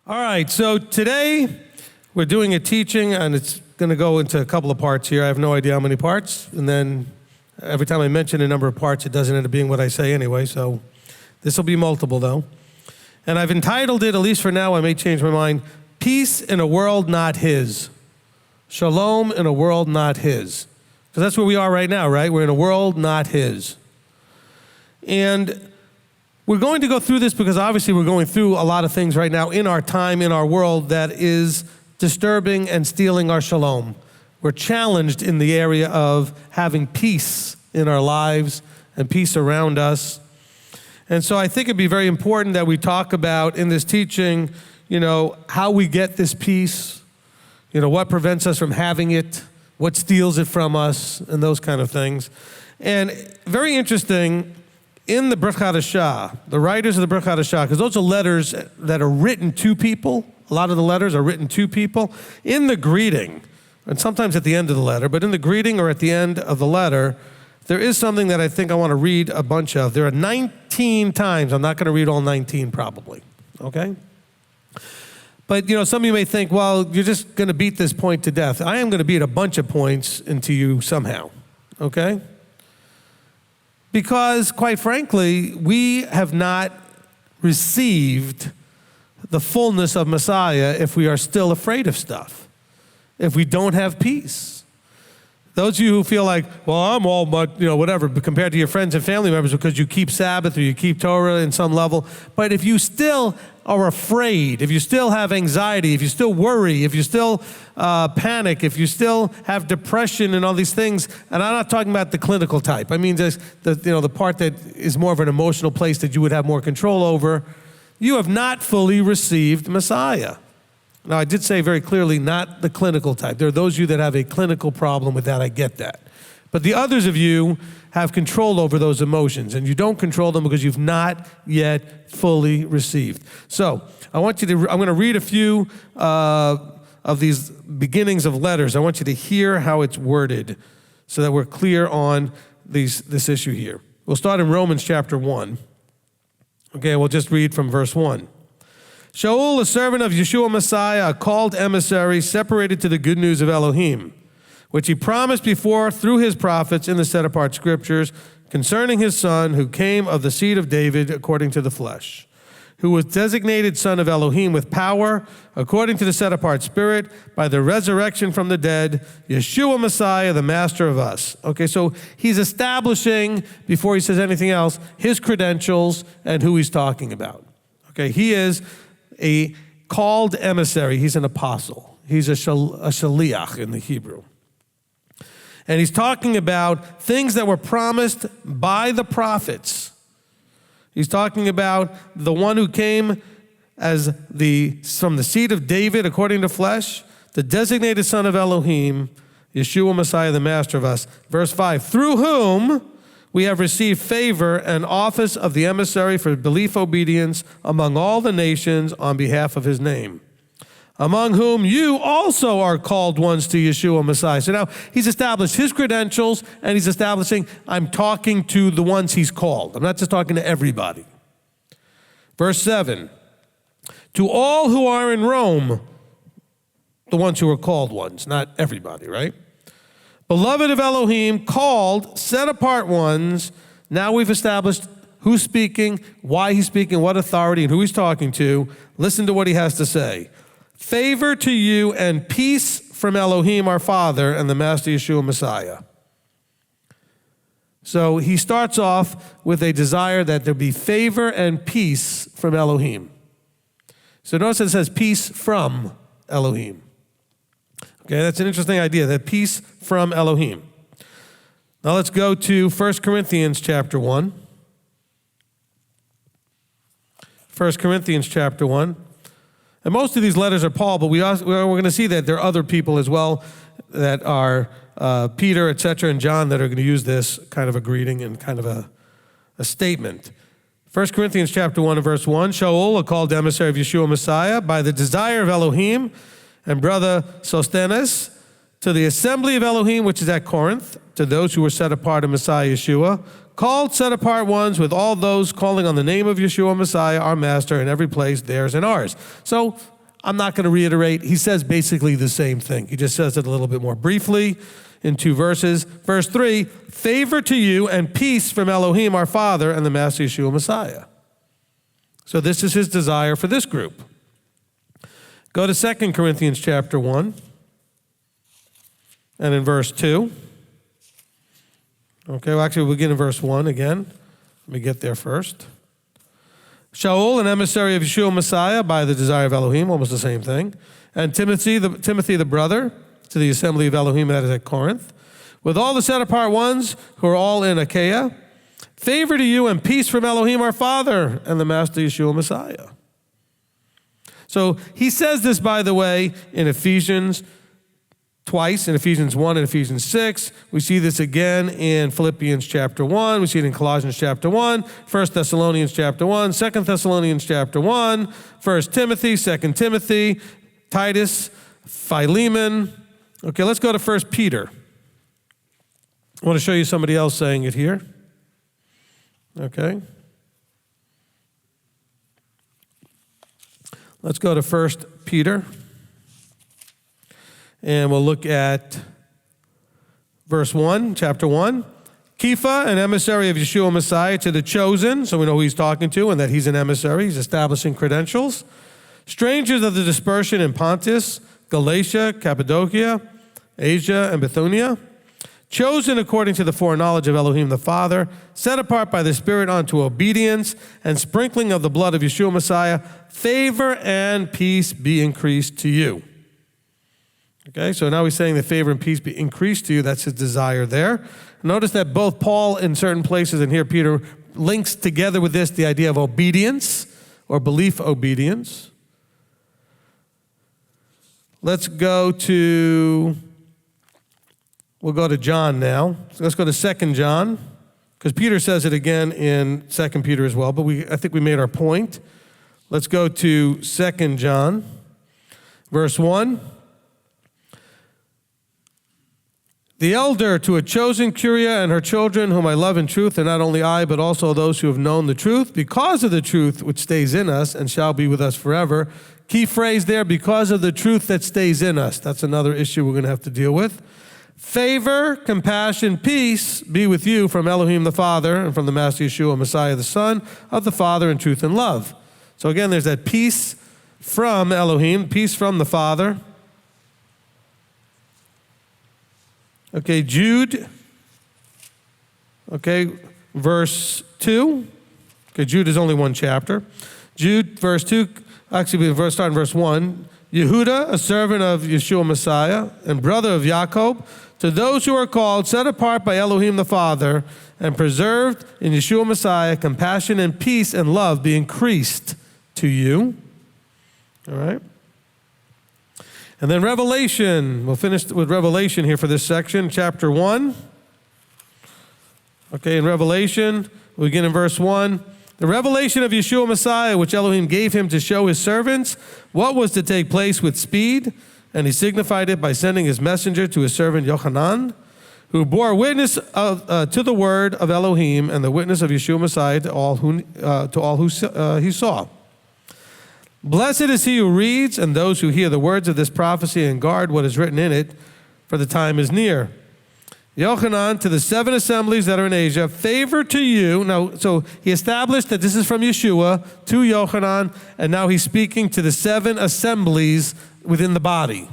All right, so today we're doing a teaching, and it's going to go into a couple of parts here. I have no idea how many parts, and then every time I mention a number of parts, it doesn't end up being what I say anyway, so this will be multiple, though. And I've entitled it, at least for now, I may change my mind, Peace in a World Not His. Shalom in a World Not His. Because that's where we are right now, right? We're in a world not His. And we're going to go through this because obviously we're going through a lot of things right now in our time, in our world, that is disturbing and stealing our shalom. We're challenged in the area of having peace in our lives and peace around us. And so I think it'd be very important that we talk about in this teaching, how we get this peace, what prevents us from having it, what steals it from us, and those kind of things. And very interesting, in the Brit Hadasha, the writers of the Brit Hadasha, because those are letters that are written to people. A lot of the letters are written to people. In the greeting, and sometimes at the end of the letter, but in the greeting or at the end of the letter, there is something that I think I want to read a bunch of. There are 19 times. I'm not going to read all 19 probably, okay? But, some of you may think, well, you're just going to beat this point to death. I am going to beat a bunch of points into you somehow, okay? Because, quite frankly, we have not received the fullness of Messiah if we are still afraid of stuff, if we don't have peace. Those of you who feel like, well, I'm all much, whatever, but compared to your friends and family members because you keep Sabbath or you keep Torah in some level. But if you still are afraid, if you still have anxiety, if you still worry, if you still panic, if you still have depression and all these things, and I'm not talking about the clinical type. I mean, just the part that is more of an emotional place that you would have more control over, you have not fully received Messiah. Now, I did say very clearly, not the clinical type. There are those of you that have a clinical problem with that. I get that. But the others of you have control over those emotions, and you don't control them because you've not yet fully received. So I'm going to read a few of these beginnings of letters. I want you to hear how it's worded so that we're clear on this issue here. We'll start in Romans chapter 1. Okay, we'll just read from verse 1. Shaul, a servant of Yeshua Messiah, a called emissary, separated to the good news of Elohim, which he promised before through his prophets in the set-apart scriptures concerning his son, who came of the seed of David according to the flesh, who was designated son of Elohim with power according to the set-apart spirit by the resurrection from the dead, Yeshua Messiah, the master of us. Okay, so he's establishing, before he says anything else, his credentials and who he's talking about. Okay, he is a called emissary. He's an apostle. He's a shaliach in the Hebrew. And he's talking about things that were promised by the prophets. He's talking about the one who came from the seed of David according to flesh, the designated son of Elohim, Yeshua Messiah, the master of us. Verse 5, through whom we have received favor and office of the emissary for belief obedience among all the nations on behalf of his name, among whom you also are called ones to Yeshua Messiah. So now he's established his credentials, and he's establishing, I'm talking to the ones he's called. I'm not just talking to everybody. Verse 7, to all who are in Rome, the ones who are called ones, not everybody, right? Beloved of Elohim, called, set apart ones. Now we've established who's speaking, why he's speaking, what authority, and who he's talking to. Listen to what he has to say. Favor to you and peace from Elohim our Father and the Master Yeshua Messiah. So he starts off with a desire that there be favor and peace from Elohim. So notice it says peace from Elohim. Okay, that's an interesting idea, that peace from Elohim. Now let's go to 1 Corinthians chapter 1. 1 Corinthians chapter 1. And most of these letters are Paul, but we're going to see that there are other people as well that are Peter, etc., and John that are going to use this kind of a greeting and kind of a statement. 1 Corinthians chapter 1 and verse 1, Shaul, a called emissary of Yeshua Messiah, by the desire of Elohim, and brother Sostenes, to the assembly of Elohim, which is at Corinth, to those who were set apart in Messiah Yeshua, called, set apart ones, with all those calling on the name of Yeshua Messiah, our master, in every place, theirs and ours. So I'm not going to reiterate. He says basically the same thing. He just says it a little bit more briefly in 2 verses. Verse 3, favor to you and peace from Elohim our Father and the Master Yeshua Messiah. So this is his desire for this group. Go to 2 Corinthians chapter 1 and in verse 2. Okay, well actually we'll begin in verse 1 again. Let me get there first. Shaul, an emissary of Yeshua Messiah by the desire of Elohim, almost the same thing. And Timothy the brother, to the assembly of Elohim that is at Corinth, with all the set-apart ones who are all in Achaia, favor to you and peace from Elohim our Father and the Master Yeshua Messiah. So he says this, by the way, in Ephesians twice, in Ephesians 1 and Ephesians 6. We see this again in Philippians chapter 1. We see it in Colossians chapter 1, 1 Thessalonians chapter 1, 2 Thessalonians chapter 1, 1 Timothy, 2 Timothy, Titus, Philemon. Okay, let's go to 1 Peter. I want to show you somebody else saying it here. Okay. Let's go to 1 Peter. And we'll look at verse 1, chapter 1. Kepha, an emissary of Yeshua Messiah, to the chosen, so we know who he's talking to and that he's an emissary. He's establishing credentials. Strangers of the dispersion in Pontus, Galatia, Cappadocia, Asia, and Bithynia. Chosen according to the foreknowledge of Elohim the Father, set apart by the Spirit unto obedience and sprinkling of the blood of Yeshua Messiah, favor and peace be increased to you. Okay, so now he's saying that favor and peace be increased to you. That's his desire there. Notice that both Paul in certain places and here Peter links together with this the idea of obedience or belief obedience. We'll go to John now. So let's go to 2 John, because Peter says it again in 2 Peter as well, but I think we made our point. Let's go to 2 John, verse 1. The elder to a chosen curia and her children, whom I love in truth, and not only I, but also those who have known the truth, because of the truth which stays in us and shall be with us forever. Key phrase there, because of the truth that stays in us. That's another issue we're going to have to deal with. Favor, compassion, peace be with you from Elohim the Father and from the Master Yeshua, Messiah the Son of the Father in truth and love. So again, there's that peace from Elohim, peace from the Father. Okay, Jude, okay, verse 2. Okay, Jude is only one chapter. Jude, verse 2, actually, we start in verse 1. Yehuda, a servant of Yeshua Messiah and brother of Jacob, to those who are called, set apart by Elohim the Father, and preserved in Yeshua Messiah, compassion and peace and love be increased to you. All right? And then Revelation, we'll finish with Revelation here for this section, chapter 1. Okay, in Revelation, we begin in verse 1. The revelation of Yeshua Messiah, which Elohim gave him to show his servants what was to take place with speed, and he signified it by sending his messenger to his servant Yochanan, who bore witness to the word of Elohim and the witness of Yeshua Messiah to all who he saw. Blessed is he who reads and those who hear the words of this prophecy and guard what is written in it, for the time is near. Yochanan, to the 7 assemblies that are in Asia, favor to you. Now, so he established that this is from Yeshua to Yochanan, and now he's speaking to the 7 assemblies within the body.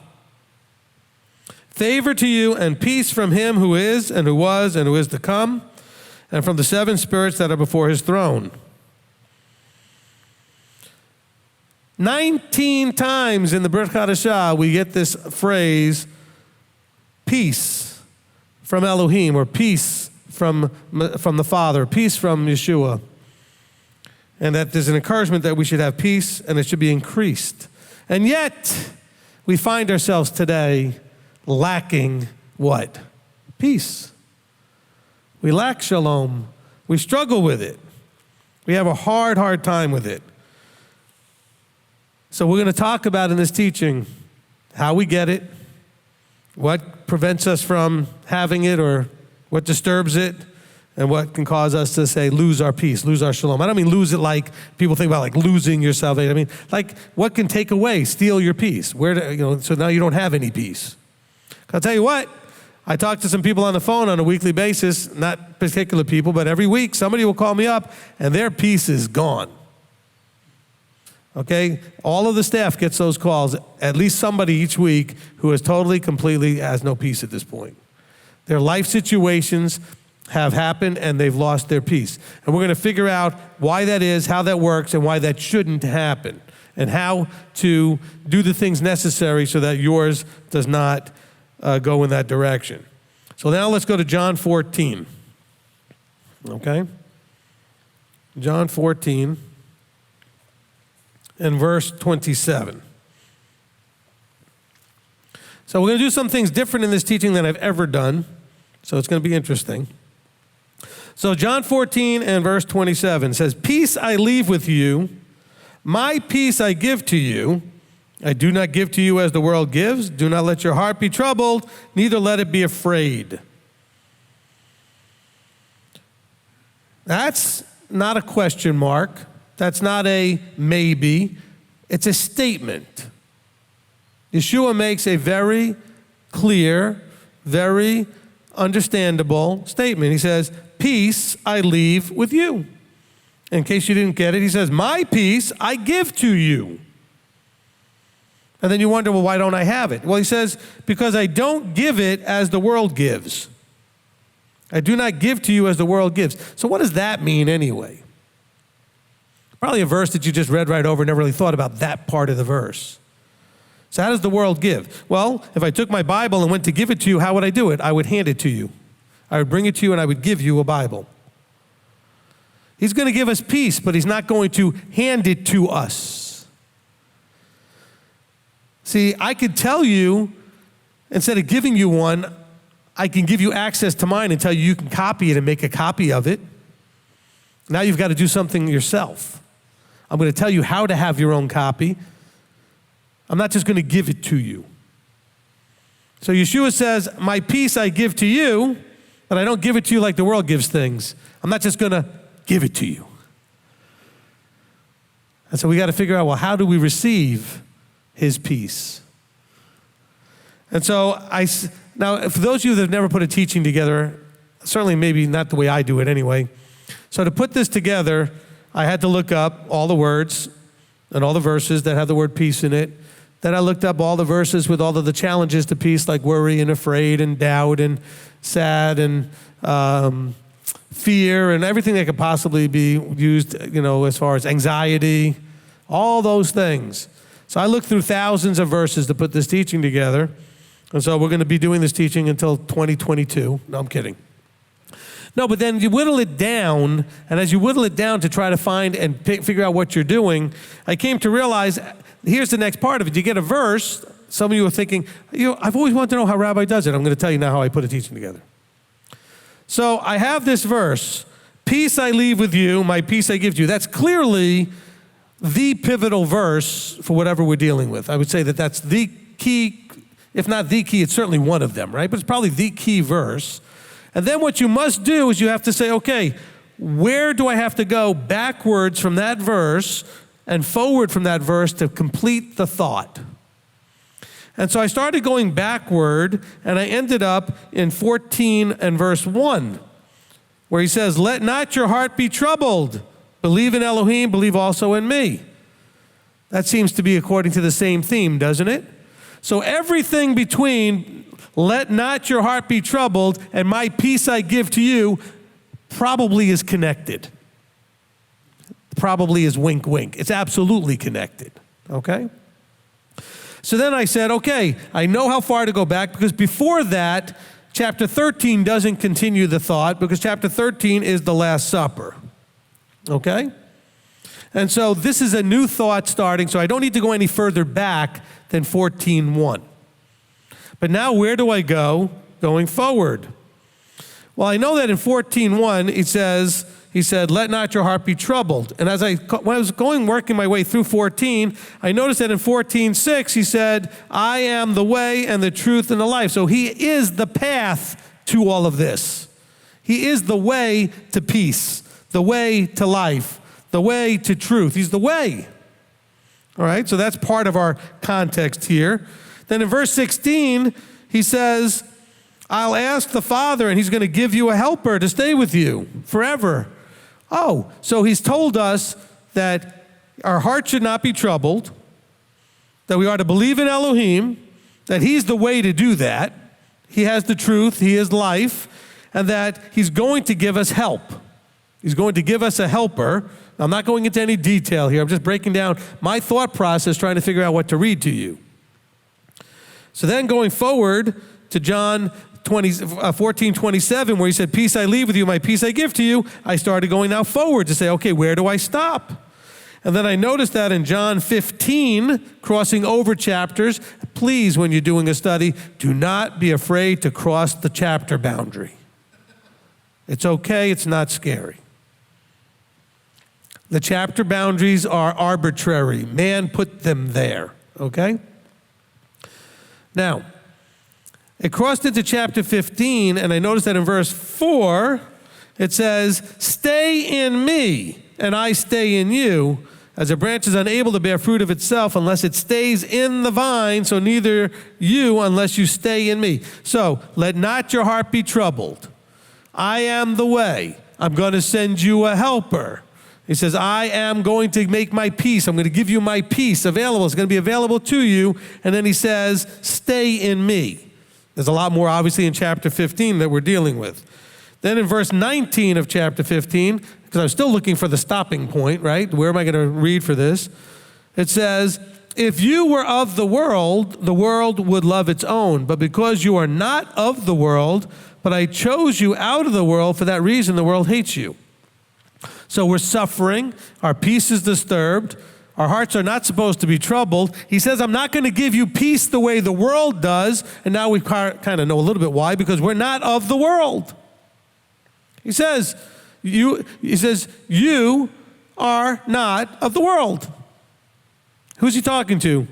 Favor to you and peace from him who is and who was and who is to come, and from the 7 spirits that are before his throne. 19 times in the Brit Hadasha we get this phrase, peace from Elohim, or peace from the Father, peace from Yeshua. And that there's an encouragement that we should have peace and it should be increased. And yet, we find ourselves today lacking what? Peace. We lack shalom. We struggle with it. We have a hard time with it. So we're going to talk about in this teaching how we get it, what prevents us from having it or what disturbs it, and what can cause us to say, lose our peace, lose our shalom. I don't mean lose it like people think about like losing your salvation. I mean, like what can take away, steal your peace? So now you don't have any peace. I'll tell you what, I talk to some people on the phone on a weekly basis, not particular people, but every week somebody will call me up and their peace is gone. Okay? All of the staff gets those calls, at least somebody each week who is totally, completely has no peace at this point. Their life situations have happened and they've lost their peace. And we're going to figure out why that is, how that works, and why that shouldn't happen, and how to do the things necessary so that yours does not go in that direction. So now let's go to John 14. Okay? John 14 and verse 27. So we're going to do some things different in this teaching than I've ever done. So it's going to be interesting. So John 14 and verse 27 says, "Peace I leave with you, my peace I give to you. I do not give to you as the world gives. Do not let your heart be troubled, neither let it be afraid." That's not a question mark. That's not a maybe. It's a statement. Yeshua makes a very clear, very understandable statement. He says, "Peace I leave with you." In case you didn't get it, he says, "My peace I give to you." And then you wonder, well, why don't I have it? Well, he says, because I don't give it as the world gives. I do not give to you as the world gives. So what does that mean anyway? Probably a verse that you just read right over and never really thought about that part of the verse. So how does the world give? Well, if I took my Bible and went to give it to you, how would I do it? I would hand it to you. I would bring it to you and I would give you a Bible. He's going to give us peace, but he's not going to hand it to us. See, I could tell you, instead of giving you one, I can give you access to mine and tell you can copy it and make a copy of it. Now you've got to do something yourself. I'm going to tell you how to have your own copy. I'm not just going to give it to you. So Yeshua says, "My peace I give to you, but I don't give it to you like the world gives things. I'm not just going to give it to you." And so we got to figure out, well, how do we receive his peace? And so now, for those of you that have never put a teaching together, certainly maybe not the way I do it anyway. So to put this together, I had to look up all the words and all the verses that have the word peace in it. Then I looked up all the verses with all of the challenges to peace, like worry and afraid and doubt and sad and fear and everything that could possibly be used, as far as anxiety, all those things. So I looked through thousands of verses to put this teaching together. And so we're going to be doing this teaching until 2022. No, I'm kidding. No, but then you whittle it down, and as you whittle it down to try to find and figure out what you're doing, I came to realize, here's the next part of it. You get a verse. Some of you are thinking, I've always wanted to know how Rabbi does it. I'm going to tell you now how I put a teaching together. So I have this verse, "Peace I leave with you, my peace I give to you." That's clearly the pivotal verse for whatever we're dealing with. I would say that that's the key, if not the key, it's certainly one of them, right? But it's probably the key verse. And then what you must do is you have to say, okay, where do I have to go backwards from that verse and forward from that verse to complete the thought? And so I started going backward, and I ended up in 14 and verse 1, where he says, "Let not your heart be troubled. Believe in Elohim, believe also in me." That seems to be according to the same theme, doesn't it? So everything between "let not your heart be troubled" and "my peace I give to you" probably is connected. Probably is wink, wink. It's absolutely connected, okay? So then I said, okay, I know how far to go back, because before that, chapter 13 doesn't continue the thought, because chapter 13 is the Last Supper. Okay? And so this is a new thought starting, so I don't need to go any further back than 14:1. But now where do I go going forward? Well, I know that in 14:1 he said, "Let not your heart be troubled." And when I was working my way through 14, I noticed that in 14:6 he said, "I am the way and the truth and the life." So he is the path to all of this. He is the way to peace, the way to life, the way to truth. He's the way. All right, so that's part of our context here. Then in verse 16, he says, I'll ask the Father, and he's going to give you a helper to stay with you forever. Oh, so he's told us that our heart should not be troubled, that we are to believe in Elohim, that he's the way to do that. He has the truth, he is life, and that he's going to give us help. He's going to give us a helper. I'm not going into any detail here. I'm just breaking down my thought process, trying to figure out what to read to you. So then going forward to John 14:27, where he said, peace I leave with you, my peace I give to you, I started going now forward to say, okay, where do I stop? And then I noticed that in John 15, crossing over chapters, please, when you're doing a study, do not be afraid to cross the chapter boundary. It's okay, it's not scary. The chapter boundaries are arbitrary. Man put them there, okay? Now, it crossed into chapter 15, and I noticed that in verse 4, it says, stay in me, and I stay in you. As a branch is unable to bear fruit of itself unless it stays in the vine, so neither you unless you stay in me. So, let not your heart be troubled. I am the way. I'm going to send you a helper. He says, I am going to make my peace. I'm going to give you my peace available. It's going to be available to you. And then he says, stay in me. There's a lot more, obviously, in chapter 15 that we're dealing with. Then in verse 19 of chapter 15, because I'm still looking for the stopping point, right? Where am I going to read for this? It says, if you were of the world would love its own. But because you are not of the world, but I chose you out of the world, for that reason the world hates you. So we're suffering, our peace is disturbed, our hearts are not supposed to be troubled. He says, I'm not going to give you peace the way the world does. And now we kind of know a little bit why, because we're not of the world. He says, you are not of the world. Who's he talking to?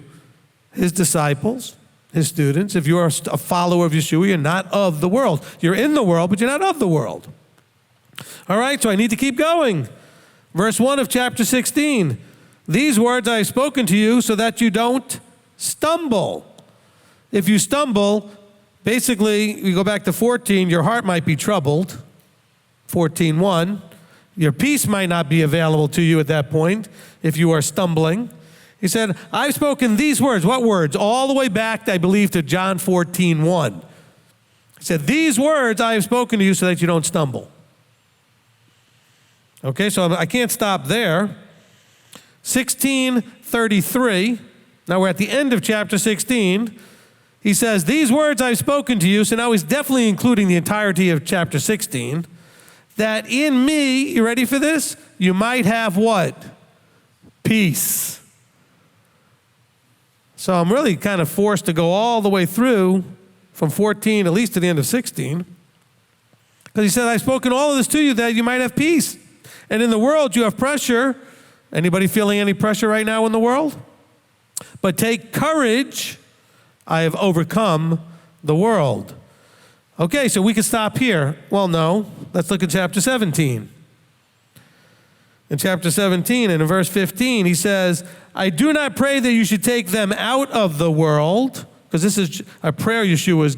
His disciples, his students. If you are a follower of Yeshua, you're not of the world. You're in the world, but you're not of the world. All right, so I need to keep going. Verse 1 of chapter 16. These words I have spoken to you so that you don't stumble. If you stumble, basically, we go back to 14, your heart might be troubled. 14:1. Your peace might not be available to you at that point if you are stumbling. He said, I've spoken these words. What words? All the way back, I believe, to John 14:1. He said, these words I have spoken to you so that you don't stumble. Okay, so I can't stop there. 16:33. Now we're at the end of chapter 16. He says, these words I've spoken to you. So now he's definitely including the entirety of chapter 16. That in me, you ready for this? You might have what? Peace. So I'm really kind of forced to go all the way through from 14 at least to the end of 16. Because he said, I've spoken all of this to you that you might have peace. And in the world you have pressure. Anybody feeling any pressure right now in the world? But take courage, I have overcome the world. Okay, so we can stop here. Well, no. Let's look at chapter 17. In chapter 17 and in verse 15, he says, I do not pray that you should take them out of the world, because this is a prayer Yeshua is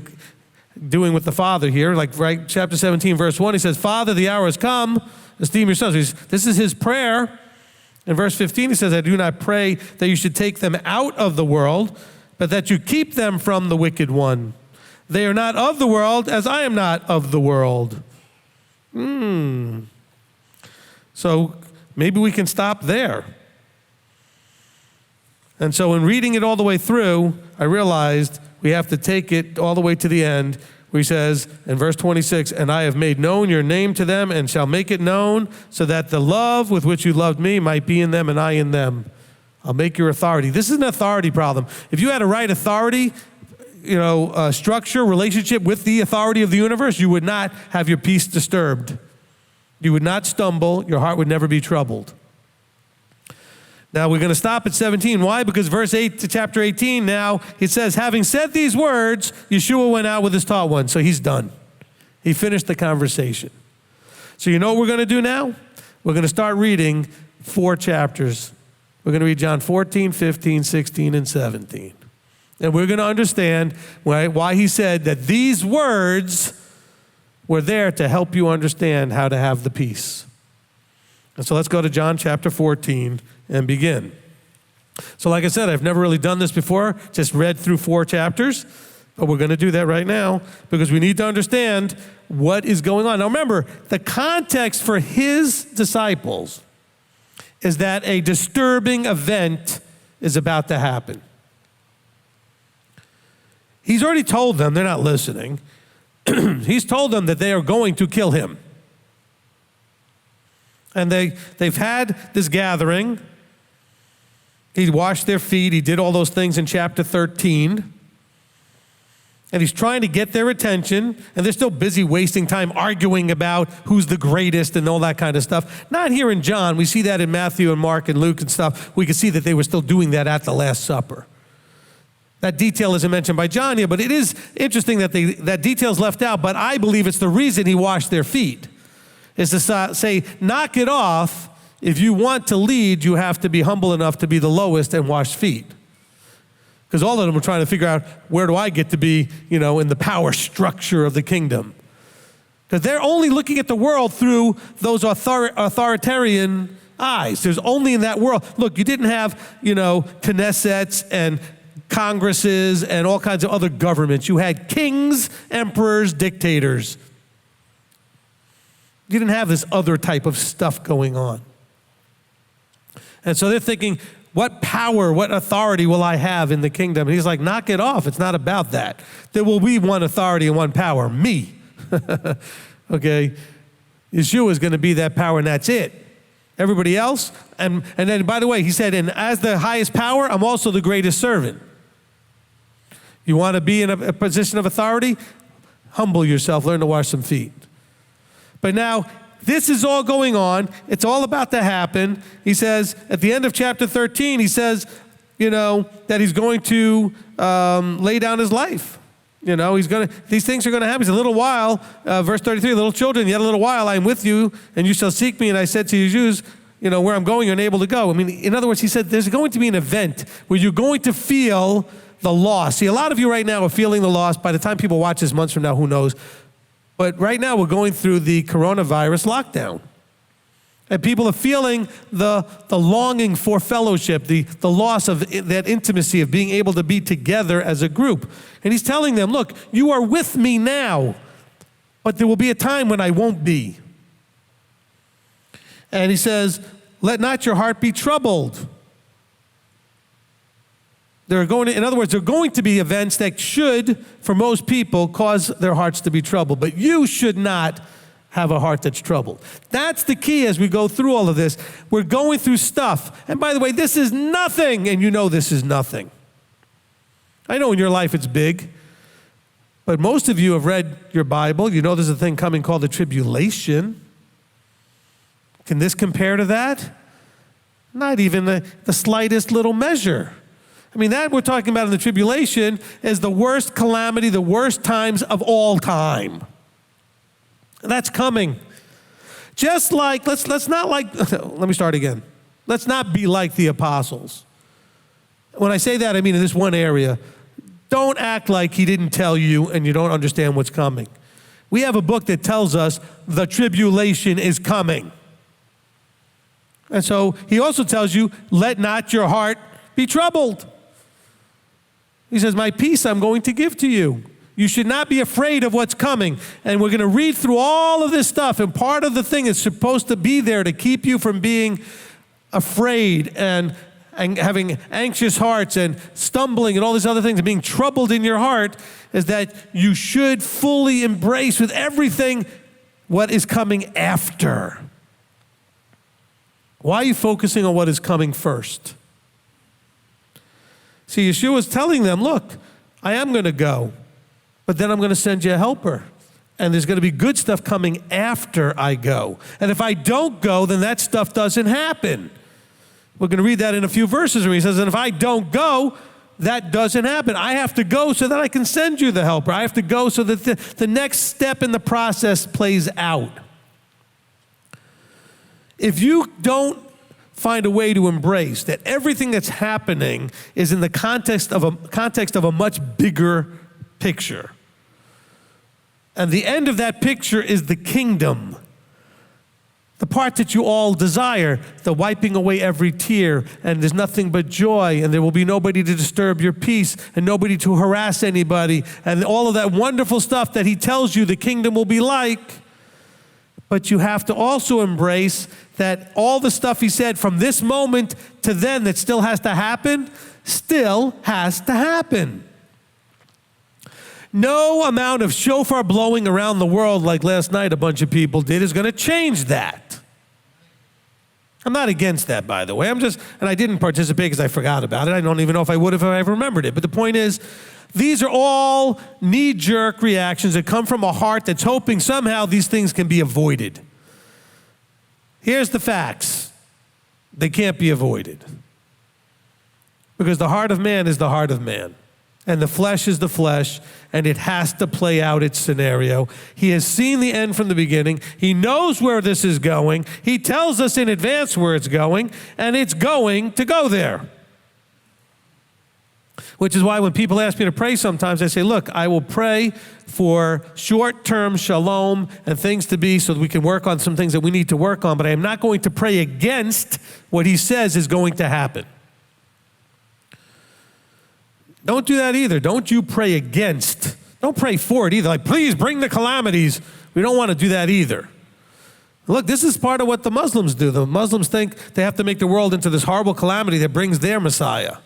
doing with the Father here. Like right, chapter 17, verse 1, he says, Father, the hour has come, esteem your sons. This is his prayer. In verse 15, he says, I do not pray that you should take them out of the world, but that you keep them from the wicked one. They are not of the world, as I am not of the world. So maybe we can stop there. And so in reading it all the way through, I realized we have to take it all the way to the end, where he says in verse 26, and I have made known your name to them and shall make it known, so that the love with which you loved me might be in them and I in them. I'll make your authority. This is an authority problem. If you had a right authority, structure, relationship with the authority of the universe, you would not have your peace disturbed. You would not stumble. Your heart would never be troubled. Now we're going to stop at 17. Why? Because verse 8 to chapter 18 now, it says, having said these words, Yeshua went out with his taught ones. So he's done. He finished the conversation. So you know what we're going to do now? We're going to start reading 4 chapters. We're going to read John 14, 15, 16, and 17. And we're going to understand why he said that these words were there to help you understand how to have the peace. And so let's go to John chapter 14 and begin. So like I said, I've never really done this before, just read through 4 chapters, but we're going to do that right now because we need to understand what is going on. Now remember, the context for his disciples is that a disturbing event is about to happen. He's already told them, they're not listening, he's told them that they are going to kill him. And they've had this gathering. He washed their feet. He did all those things in chapter 13. And he's trying to get their attention. And they're still busy wasting time arguing about who's the greatest and all that kind of stuff. Not here in John. We see that in Matthew and Mark and Luke and stuff. We can see that they were still doing that at the Last Supper. That detail isn't mentioned by John here, but it is interesting that that detail's left out. But I believe it's the reason he washed their feet. Is to say, knock it off. If you want to lead, you have to be humble enough to be the lowest and wash feet. Because all of them are trying to figure out, where do I get to be, in the power structure of the kingdom? Because they're only looking at the world through those authoritarian eyes. There's only in that world. Look, you didn't have, Knessets and Congresses and all kinds of other governments. You had kings, emperors, dictators. You didn't have this other type of stuff going on. And so they're thinking, what power, what authority will I have in the kingdom? And he's like, knock it off. It's not about that. There will be one authority and one power, me. Okay? Yeshua is going to be that power, and that's it. Everybody else, and then, by the way, he said, and as the highest power, I'm also the greatest servant. You want to be in a position of authority? Humble yourself, learn to wash some feet. But now, this is all going on. It's all about to happen. He says, at the end of chapter 13, he says, that he's going to lay down his life. These things are going to happen. He said, a little while, verse 33, little children, yet a little while I am with you, and you shall seek me. And I said to you Jews, where I'm going, you're unable to go. I mean, in other words, he said, there's going to be an event where you're going to feel the loss. See, a lot of you right now are feeling the loss. By the time people watch this months from now, who knows? But right now we're going through the coronavirus lockdown. And people are feeling the longing for fellowship, the loss of that intimacy of being able to be together as a group. And he's telling them, look, you are with me now, but there will be a time when I won't be. And he says, let not your heart be troubled. In other words, there are going to be events that should, for most people, cause their hearts to be troubled. But you should not have a heart that's troubled. That's the key as we go through all of this. We're going through stuff. And by the way, this is nothing, and this is nothing. I know in your life it's big, but most of you have read your Bible. You know there's a thing coming called the tribulation. Can this compare to that? Not even the slightest little measure. I mean, that we're talking about in the tribulation is the worst calamity, the worst times of all time. That's coming. Just like, let's not like, let me start again. Let's not be like the apostles. When I say that, I mean in this one area. Don't act like he didn't tell you and you don't understand what's coming. We have a book that tells us the tribulation is coming. And so he also tells you, let not your heart be troubled. He says, my peace I'm going to give to you. You should not be afraid of what's coming. And we're going to read through all of this stuff. And part of the thing is supposed to be there to keep you from being afraid and having anxious hearts and stumbling and all these other things and being troubled in your heart, is that you should fully embrace with everything what is coming after. Why are you focusing on what is coming first? See, Yeshua is telling them, look, I am going to go, but then I'm going to send you a helper. And there's going to be good stuff coming after I go. And if I don't go, then that stuff doesn't happen. We're going to read that in a few verses where he says, and if I don't go, that doesn't happen. I have to go so that I can send you the helper. I have to go so that the next step in the process plays out. if you don't find a way to embrace that everything that's happening is in the context of a much bigger picture, and the end of that picture is the kingdom, the part that you all desire, the wiping away every tear, and there's nothing but joy, and there will be nobody to disturb your peace, and nobody to harass anybody, and all of that wonderful stuff that he tells you the kingdom will be like. But you have to also embrace that all the stuff he said from this moment to then that still has to happen, still has to happen. No amount of shofar blowing around the world like last night a bunch of people did is going to change that. I'm not against that, by the way. And I didn't participate because I forgot about it. I don't even know if I would have if I remembered it. But the point is, these are all knee-jerk reactions that come from a heart that's hoping somehow these things can be avoided. Here's the facts. They can't be avoided. Because the heart of man is the heart of man. And the flesh is the flesh, and it has to play out its scenario. He has seen the end from the beginning. He knows where this is going. He tells us in advance where it's going, and it's going to go there. Which is why when people ask me to pray sometimes, I say, look, I will pray for short-term shalom and things to be so that we can work on some things that we need to work on, but I am not going to pray against what he says is going to happen. Don't do that either. Don't you pray against. Don't pray for it either. Like, please bring the calamities. We don't want to do that either. Look, this is part of what the Muslims do. The Muslims think they have to make the world into this horrible calamity that brings their Messiah.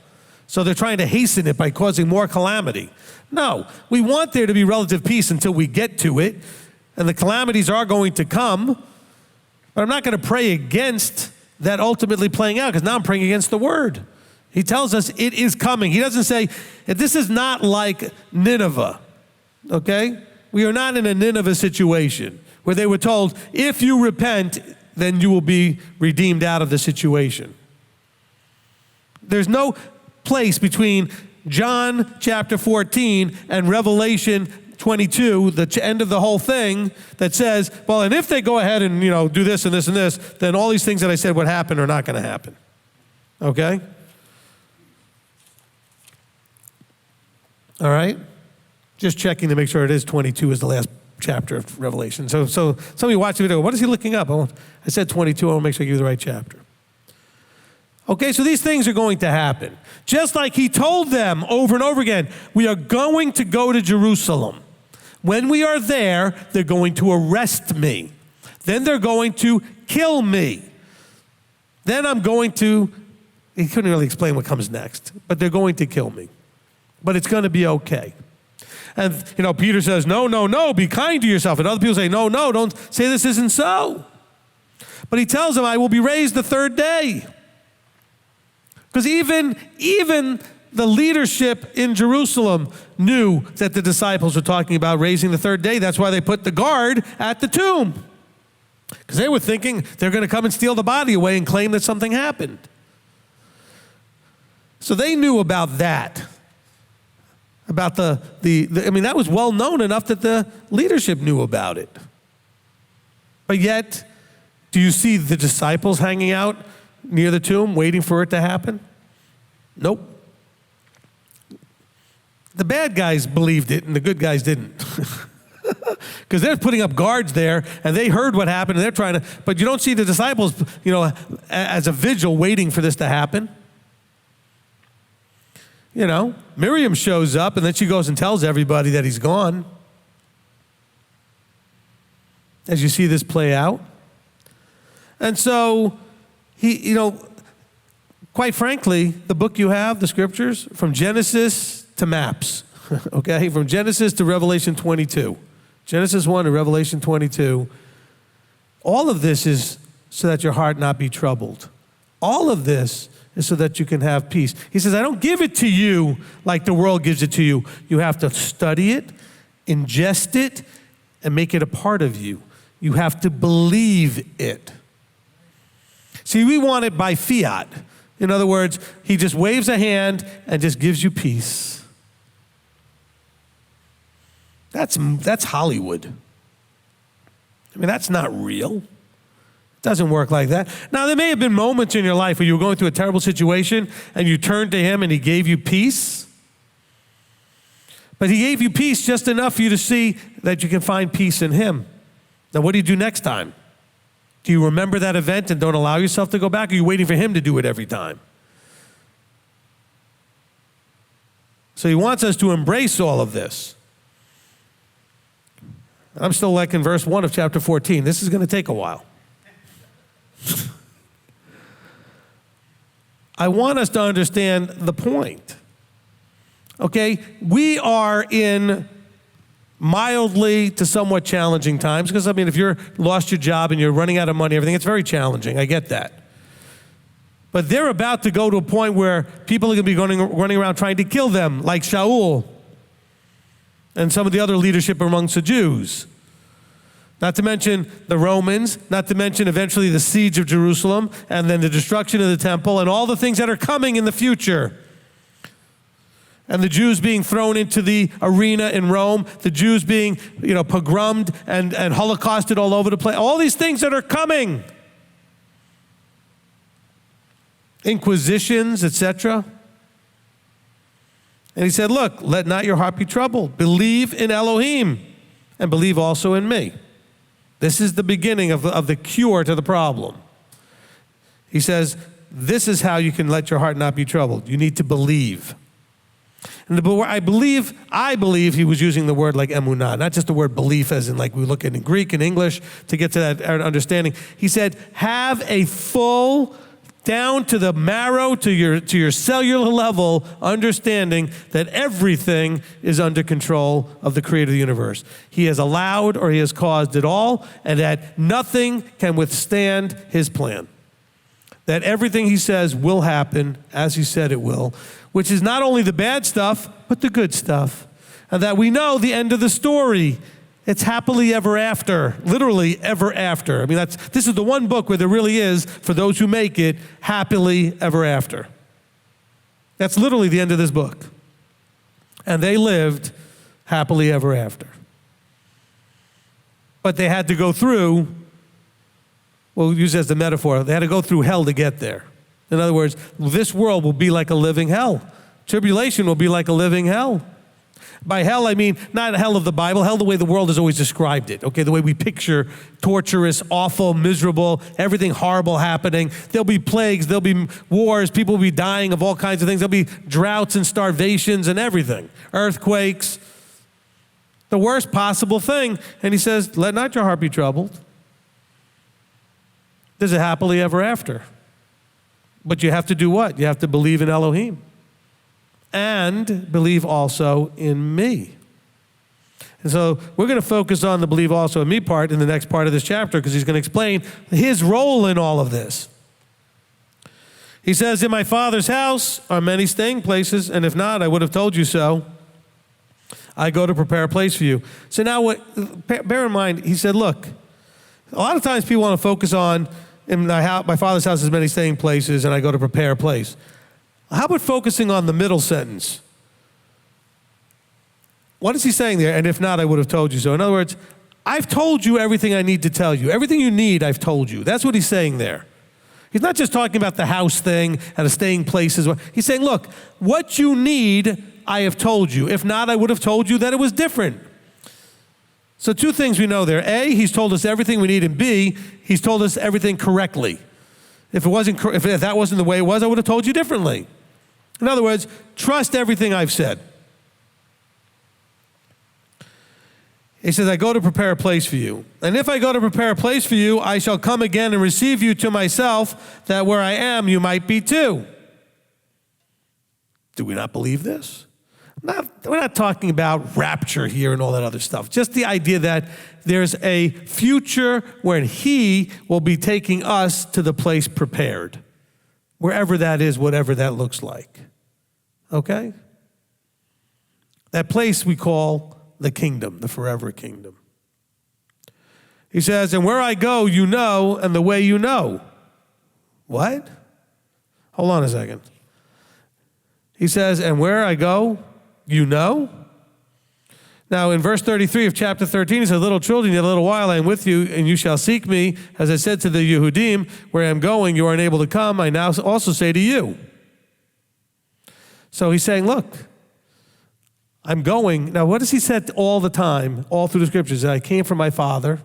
So they're trying to hasten it by causing more calamity. No, we want there to be relative peace until we get to it, and the calamities are going to come, but I'm not going to pray against that ultimately playing out, because now I'm praying against the word. He tells us it is coming. He doesn't say, this is not like Nineveh, okay? We are not in a Nineveh situation where they were told, if you repent, then you will be redeemed out of the situation. There's no place between John chapter 14 and Revelation 22, the end of the whole thing, that says, well, and if they go ahead and, do this and this and this, then all these things that I said would happen are not going to happen, okay? All right? Just checking to make sure it is 22 is the last chapter of Revelation. So some of you watch the video, what is he looking up? I said 22, I want to make sure I give you the right chapter. Okay, so these things are going to happen. Just like he told them over and over again, we are going to go to Jerusalem. When we are there, they're going to arrest me. Then they're going to kill me. Then I'm going to, he couldn't really explain what comes next, but they're going to kill me. But it's going to be okay. And, Peter says, no, be kind to yourself. And other people say, no, don't say this isn't so. But he tells them, I will be raised the third day. Because even the leadership in Jerusalem knew that the disciples were talking about raising the third day. That's why they put the guard at the tomb. Because they were thinking they're going to come and steal the body away and claim that something happened. So they knew about that. About that was well known enough that the leadership knew about it. But yet, do you see the disciples hanging out near the tomb waiting for it to happen? Nope. The bad guys believed it and the good guys didn't. Because they're putting up guards there and they heard what happened and they're trying to, but you don't see the disciples, as a vigil waiting for this to happen. Miriam shows up and then she goes and tells everybody that he's gone. As you see this play out. And so, quite frankly, the book you have, the scriptures, from Genesis to maps, okay? From Genesis to Revelation 22. Genesis 1 to Revelation 22. All of this is so that your heart not be troubled. All of this is so that you can have peace. He says, I don't give it to you like the world gives it to you. You have to study it, ingest it, and make it a part of you. You have to believe it. See, we want it by fiat. In other words, he just waves a hand and just gives you peace. That's Hollywood. That's not real. It Doesn't work like that. Now, there may have been moments in your life where you were going through a terrible situation and you turned to him and he gave you peace. But he gave you peace just enough for you to see that you can find peace in him. Now, what do you do next time? Do you remember that event and don't allow yourself to go back? Or are you waiting for him to do it every time? So he wants us to embrace all of this. I'm still like in verse 1 of chapter 14. This is going to take a while. I want us to understand the point. Okay? We are in mildly to somewhat challenging times because, I mean, if you're lost your job and you're running out of money, everything, it's very challenging. I get that. But they're about to go to a point where people are going to be running around trying to kill them, like Shaul and some of the other leadership amongst the Jews. Not to mention the Romans, not to mention eventually the siege of Jerusalem, and then the destruction of the temple, and all the things that are coming in the future. And the Jews being thrown into the arena in Rome, the Jews being, pogromed and holocausted all over the place. All these things that are coming. Inquisitions, etc. And he said, look, let not your heart be troubled. Believe in Elohim and believe also in me. This is the beginning of the cure to the problem. He says, this is how you can let your heart not be troubled. You need to believe. And I believe he was using the word like emunah, not just the word belief as in like we look at in Greek and English to get to that understanding. He said, have a full, down to the marrow, to your cellular level understanding that everything is under control of the creator of the universe. He has allowed or he has caused it all, and that nothing can withstand his plan. That everything he says will happen as he said it will, which is not only the bad stuff, but the good stuff. And that we know the end of the story. It's happily ever after, literally ever after. I mean, this is the one book where there really is, for those who make it, happily ever after. That's literally the end of this book. And they lived happily ever after. But they had to go through, we'll use it as the metaphor, they had to go through hell to get there. In other words, this world will be like a living hell. Tribulation will be like a living hell. By hell, I mean not hell of the Bible, hell the way the world has always described it, okay? The way we picture torturous, awful, miserable, everything horrible happening. There'll be plagues, there'll be wars, people will be dying of all kinds of things. There'll be droughts and starvations and everything, earthquakes, the worst possible thing. And he says, let not your heart be troubled. There's a happily ever after. But you have to do what? You have to believe in Elohim. And believe also in me. And so we're going to focus on the believe also in me part in the next part of this chapter because he's going to explain his role in all of this. He says, in my Father's house are many staying places, and if not, I would have told you so. I go to prepare a place for you. So now, bear in mind, he said, look, a lot of times people want to focus on, in my Father's house is many staying places, and I go to prepare a place. How about focusing on the middle sentence? What is he saying there? And if not, I would have told you so. In other words, I've told you everything I need to tell you. Everything you need, I've told you. That's what he's saying there. He's not just talking about the house thing and the staying places. He's saying, look, what you need, I have told you. If not, I would have told you that it was different. So two things we know there. A, he's told us everything we need. And B, he's told us everything correctly. If that wasn't the way it was, I would have told you differently. In other words, trust everything I've said. He says, I go to prepare a place for you. And if I go to prepare a place for you, I shall come again and receive you to myself, that where I am, you might be too. Do we not believe this? We're not talking about rapture here and all that other stuff. Just the idea that there's a future where he will be taking us to the place prepared. Wherever that is, whatever that looks like. Okay? That place we call the kingdom, the forever kingdom. He says, and where I go, you know, and the way you know. What? Hold on a second. He says, and where I go, you know? Now, in verse 33 of chapter 13, he says, little children, yet a little while I am with you, and you shall seek me. As I said to the Yehudim, where I am going, you are unable to come. I now also say to you. So he's saying, look, I'm going. Now, what does he say all the time, all through the scriptures? I came from my Father.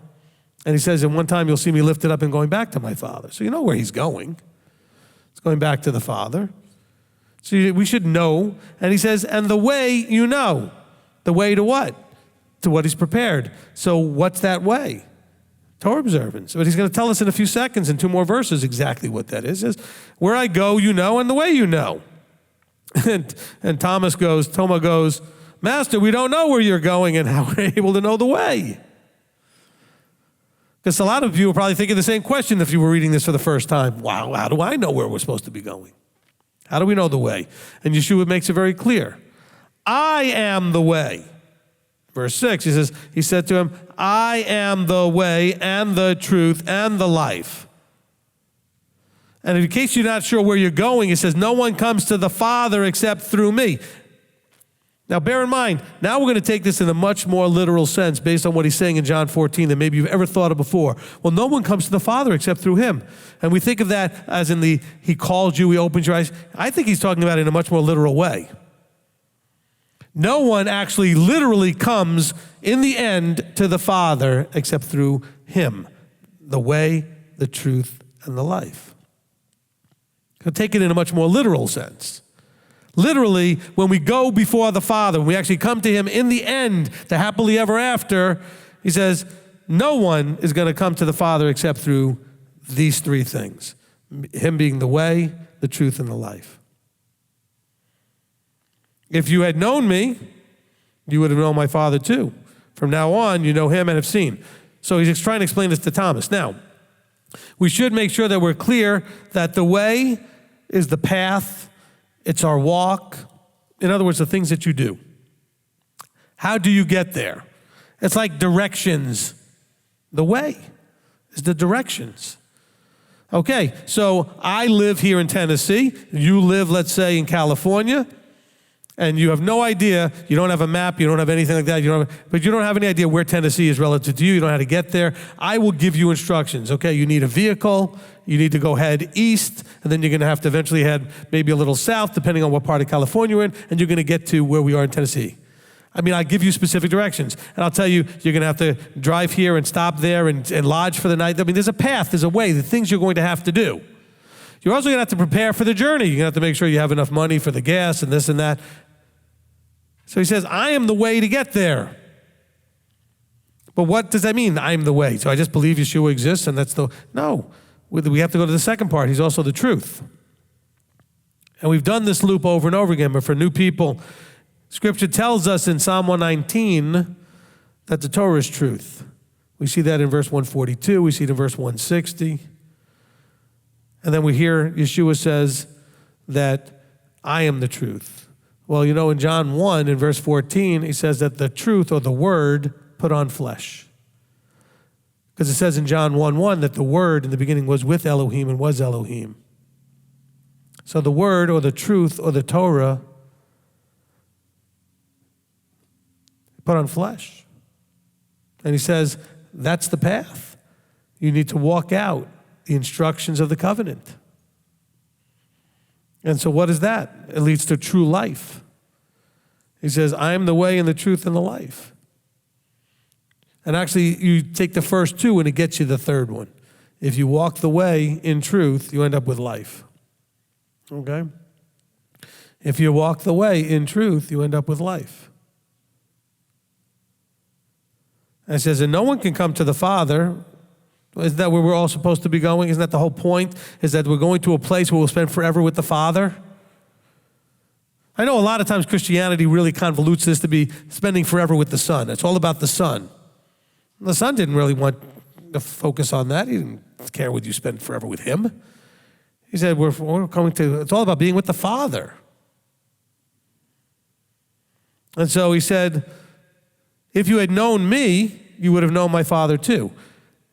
And he says, in one time you'll see me lifted up and going back to my Father. So you know where he's going. It's going back to the Father. So we should know. And he says, and the way you know. The way to what? To what he's prepared. So what's that way? Torah observance. But he's going to tell us in a few seconds, in 2 more verses, exactly what that is. He says, where I go, you know, and the way you know. And Toma goes, Master, we don't know where you're going and how we're able to know the way. Because a lot of you are probably thinking the same question if you were reading this for the first time. Wow, how do I know where we're supposed to be going? How do we know the way? And Yeshua makes it very clear. I am the way. Verse 6, he said to him, I am the way and the truth and the life. And in case you're not sure where you're going, he says, no one comes to the Father except through me. Now, bear in mind, now we're going to take this in a much more literal sense based on what he's saying in John 14 than maybe you've ever thought of before. Well, no one comes to the Father except through him. And we think of that as in he called you, he opened your eyes. I think he's talking about it in a much more literal way. No one actually literally comes in the end to the Father except through him, the way, the truth, and the life. He'll take it in a much more literal sense. Literally, when we go before the Father, when we actually come to him in the end, the happily ever after, he says, no one is going to come to the Father except through these 3 things. Him being the way, the truth, and the life. If you had known me, you would have known my Father too. From now on, you know him and have seen. So he's trying to explain this to Thomas. Now, we should make sure that we're clear that the way is the path, it's our walk. In other words, the things that you do. How do you get there? It's like directions. The way is the directions. Okay, so I live here in Tennessee. You live, let's say, in California. And you have no idea, you don't have a map, you don't have anything like that, but you don't have any idea where Tennessee is relative to you, you don't know how to get there. I will give you instructions, okay? You need a vehicle, you need to go head east, and then you're going to have to eventually head maybe a little south, depending on what part of California you're in, and you're going to get to where we are in Tennessee. I mean, I give you specific directions, and I'll tell you, you're going to have to drive here and stop there and lodge for the night. I mean, there's a path, there's a way, the things you're going to have to do. You're also going to have to prepare for the journey. You're going to have to make sure you have enough money for the gas and this and that. So he says, I am the way to get there. But what does that mean, I am the way? So I just believe Yeshua exists and that's no. We have to go to the second part. He's also the truth. And we've done this loop over and over again, but for new people, Scripture tells us in Psalm 119 that the Torah is truth. We see that in verse 142. We see it in verse 160. And then we hear Yeshua says that I am the truth. Well, you know, in John 1, in verse 14, he says that the truth or the word put on flesh. Because it says in John 1:1 that the word in the beginning was with Elohim and was Elohim. So the word or the truth or the Torah put on flesh. And he says, that's the path. You need to walk out the instructions of the covenant. And so what is that? It leads to true life. He says, I am the way and the truth and the life. And actually, you take the first 2 and it gets you the third one. If you walk the way in truth, you end up with life. Okay? If you walk the way in truth, you end up with life. And it says, and no one can come to the Father. Isn't that where we're all supposed to be going? Isn't that the whole point? Is that we're going to a place where we'll spend forever with the Father? I know a lot of times Christianity really convolutes this to be spending forever with the Son. It's all about the Son. The Son didn't really want to focus on that. He didn't care whether you spend forever with him. He said, we're coming to, it's all about being with the Father. And so he said, if you had known me, you would have known my Father too.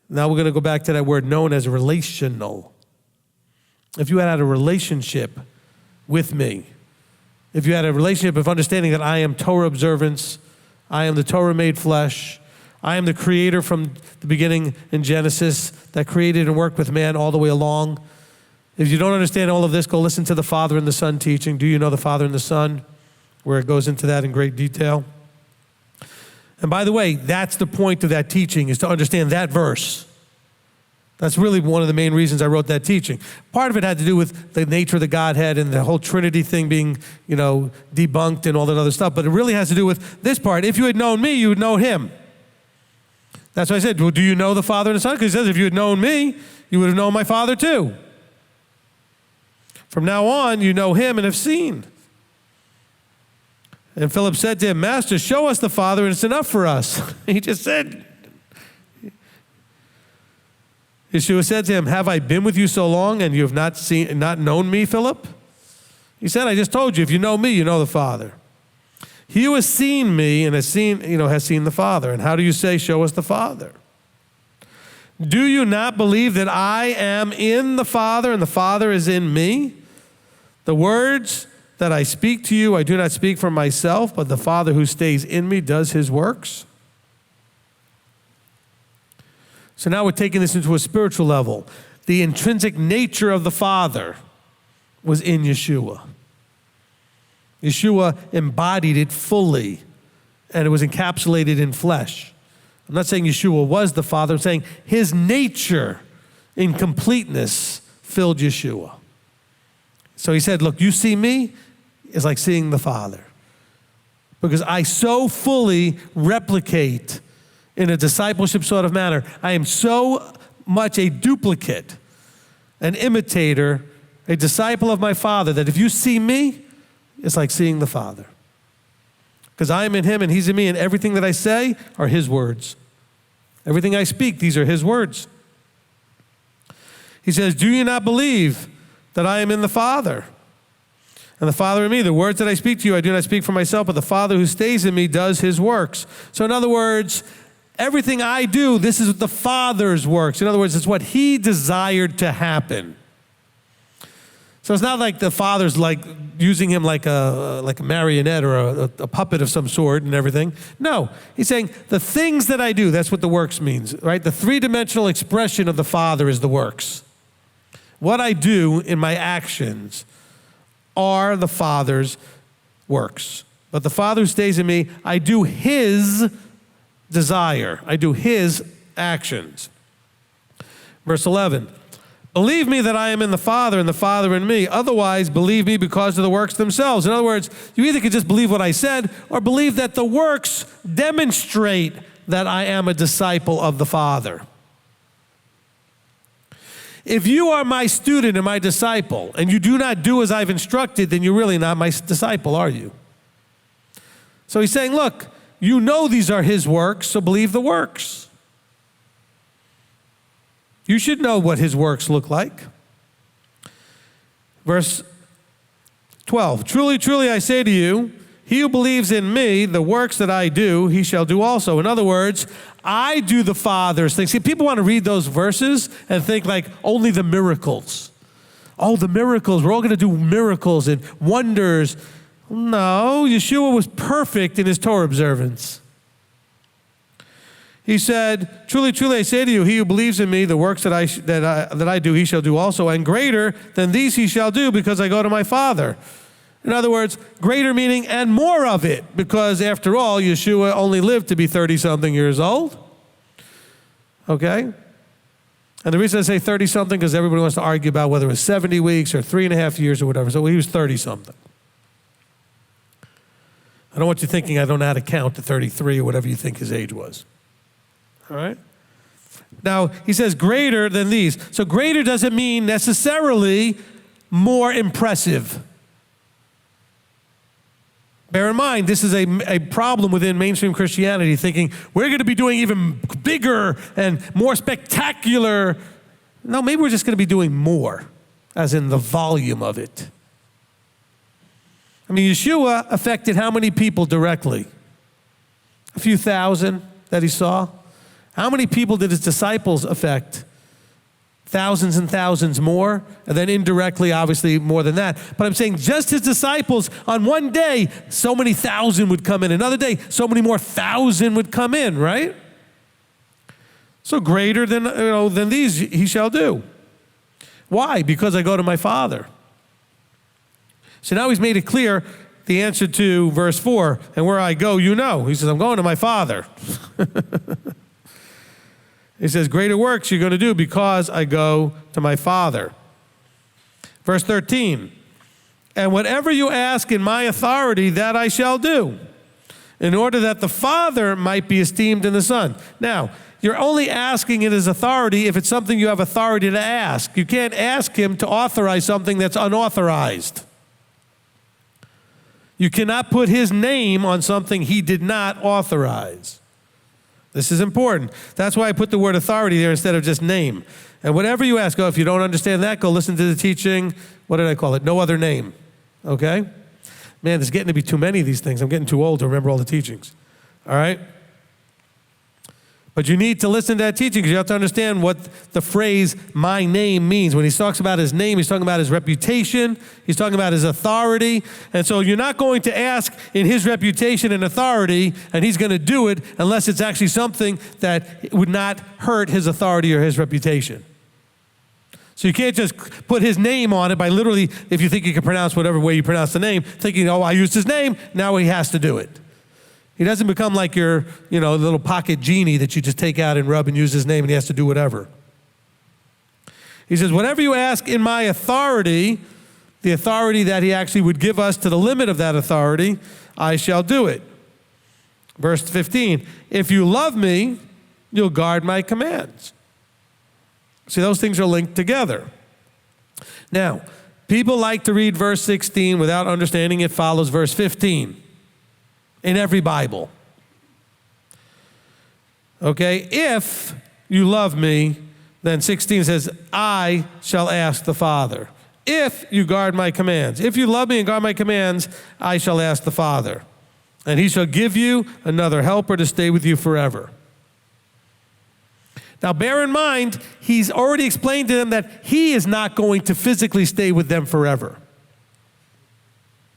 Now we're going to go back to that word known as relational. If you had a relationship with me, if you had a relationship of understanding that I am Torah observance, I am the Torah made flesh. I am the creator from the beginning in Genesis that created and worked with man all the way along. If you don't understand all of this, go listen to the Father and the Son teaching. Do you know the Father and the Son? Where it goes into that in great detail. And by the way, that's the point of that teaching, is to understand that verse. That's really one of the main reasons I wrote that teaching. Part of it had to do with the nature of the Godhead and the whole Trinity thing being, debunked and all that other stuff. But it really has to do with this part. If you had known me, you would know him. That's why I said, well, do you know the Father and the Son? Because he says, if you had known me, you would have known my Father too. From now on, you know him and have seen. And Philip said to him, Master, show us the Father and it's enough for us. He just said, Yeshua said to him, have I been with you so long and you have not known me, Philip? He said, I just told you, if you know me, you know the Father. He who has seen me and has seen the Father. And how do you say, show us the Father? Do you not believe that I am in the Father and the Father is in me? The words that I speak to you, I do not speak for myself, but the Father who stays in me does his works. So now we're taking this into a spiritual level. The intrinsic nature of the Father was in Yeshua. Yeshua embodied it fully, and it was encapsulated in flesh. I'm not saying Yeshua was the Father. I'm saying his nature in completeness filled Yeshua. So he said, look, you see me, it's like seeing the Father. Because I so fully replicate in a discipleship sort of manner. I am so much a duplicate, an imitator, a disciple of my Father, that if you see me, it's like seeing the Father. Because I am in him and he's in me, and everything that I say are his words. Everything I speak, these are his words. He says, do you not believe that I am in the Father and the Father in me? The words that I speak to you, I do not speak for myself, but the Father who stays in me does his works. So in other words, everything I do, this is the Father's works. In other words, it's what he desired to happen. So it's not like the Father's like using him like a marionette or a puppet of some sort and everything. No, he's saying the things that I do, that's what the works means, right? The three-dimensional expression of the Father is the works. What I do in my actions are the Father's works. But the Father who stays in me, I do his desire. I do his actions. Verse 11, believe me that I am in the Father and the Father in me. Otherwise, believe me because of the works themselves. In other words, you either could just believe what I said or believe that the works demonstrate that I am a disciple of the Father. If you are my student and my disciple and you do not do as I've instructed, then you're really not my disciple, are you? So he's saying, look, you know these are his works, so believe the works. You should know what his works look like. Verse 12, truly, truly, I say to you, he who believes in me, the works that I do, he shall do also. In other words, I do the Father's things. See, people want to read those verses and think like only the miracles. Oh, the miracles, we're all going to do miracles and wonders. No, Yeshua was perfect in his Torah observance. He said, truly, truly, I say to you, he who believes in me, the works that I do, he shall do also, and greater than these he shall do, because I go to my Father. In other words, greater meaning and more of it, because after all, Yeshua only lived to be 30-something years old. Okay? And the reason I say 30-something, because everybody wants to argue about whether it was 70 weeks or 3.5 years or whatever. So he was 30-something. I don't want you thinking I don't know how to count to 33 or whatever you think his age was. All right? Now, he says greater than these. So greater doesn't mean necessarily more impressive. Bear in mind, this is a problem within mainstream Christianity, thinking we're going to be doing even bigger and more spectacular. No, maybe we're just going to be doing more, as in the volume of it. I mean, Yeshua affected how many people directly? A few thousand that he saw. How many people did his disciples affect? thousands and thousands more, and then indirectly, obviously, more than that. But I'm saying just his disciples, on one day, so many thousand would come in. Another day, so many more thousand would come in, right? So greater than these he shall do. Why? Because I go to my Father. So now he's made it clear the answer to verse 4, and where I go, you know. He says, I'm going to my Father. He says, greater works you're going to do because I go to my Father. Verse 13, and whatever you ask in my authority, that I shall do, in order that the Father might be esteemed in the Son. Now, you're only asking in his authority if it's something you have authority to ask. You can't ask him to authorize something that's unauthorized. You cannot put his name on something he did not authorize. This is important. That's why I put the word authority there instead of just name. And whatever you ask, if you don't understand that, go listen to the teaching. What did I call it? No other name. Okay? Man, there's getting to be too many of these things. I'm getting too old to remember all the teachings. All right? But you need to listen to that teaching because you have to understand what the phrase, my name, means. When he talks about his name, he's talking about his reputation. He's talking about his authority. And so you're not going to ask in his reputation and authority, and he's going to do it unless it's actually something that would not hurt his authority or his reputation. So you can't just put his name on it by literally, if you think you can pronounce whatever way you pronounce the name, thinking, oh, I used his name, now he has to do it. He doesn't become like your, little pocket genie that you just take out and rub and use his name and he has to do whatever. He says, whatever you ask in my authority, the authority that he actually would give us to the limit of that authority, I shall do it. Verse 15, if you love me, you'll guard my commands. See, those things are linked together. Now, people like to read verse 16 without understanding it follows verse 15. In every Bible. Okay, if you love me, then 16 says, I shall ask the Father. If you guard my commands. If you love me and guard my commands, I shall ask the Father. And he shall give you another helper to stay with you forever. Now bear in mind, he's already explained to them that he is not going to physically stay with them forever.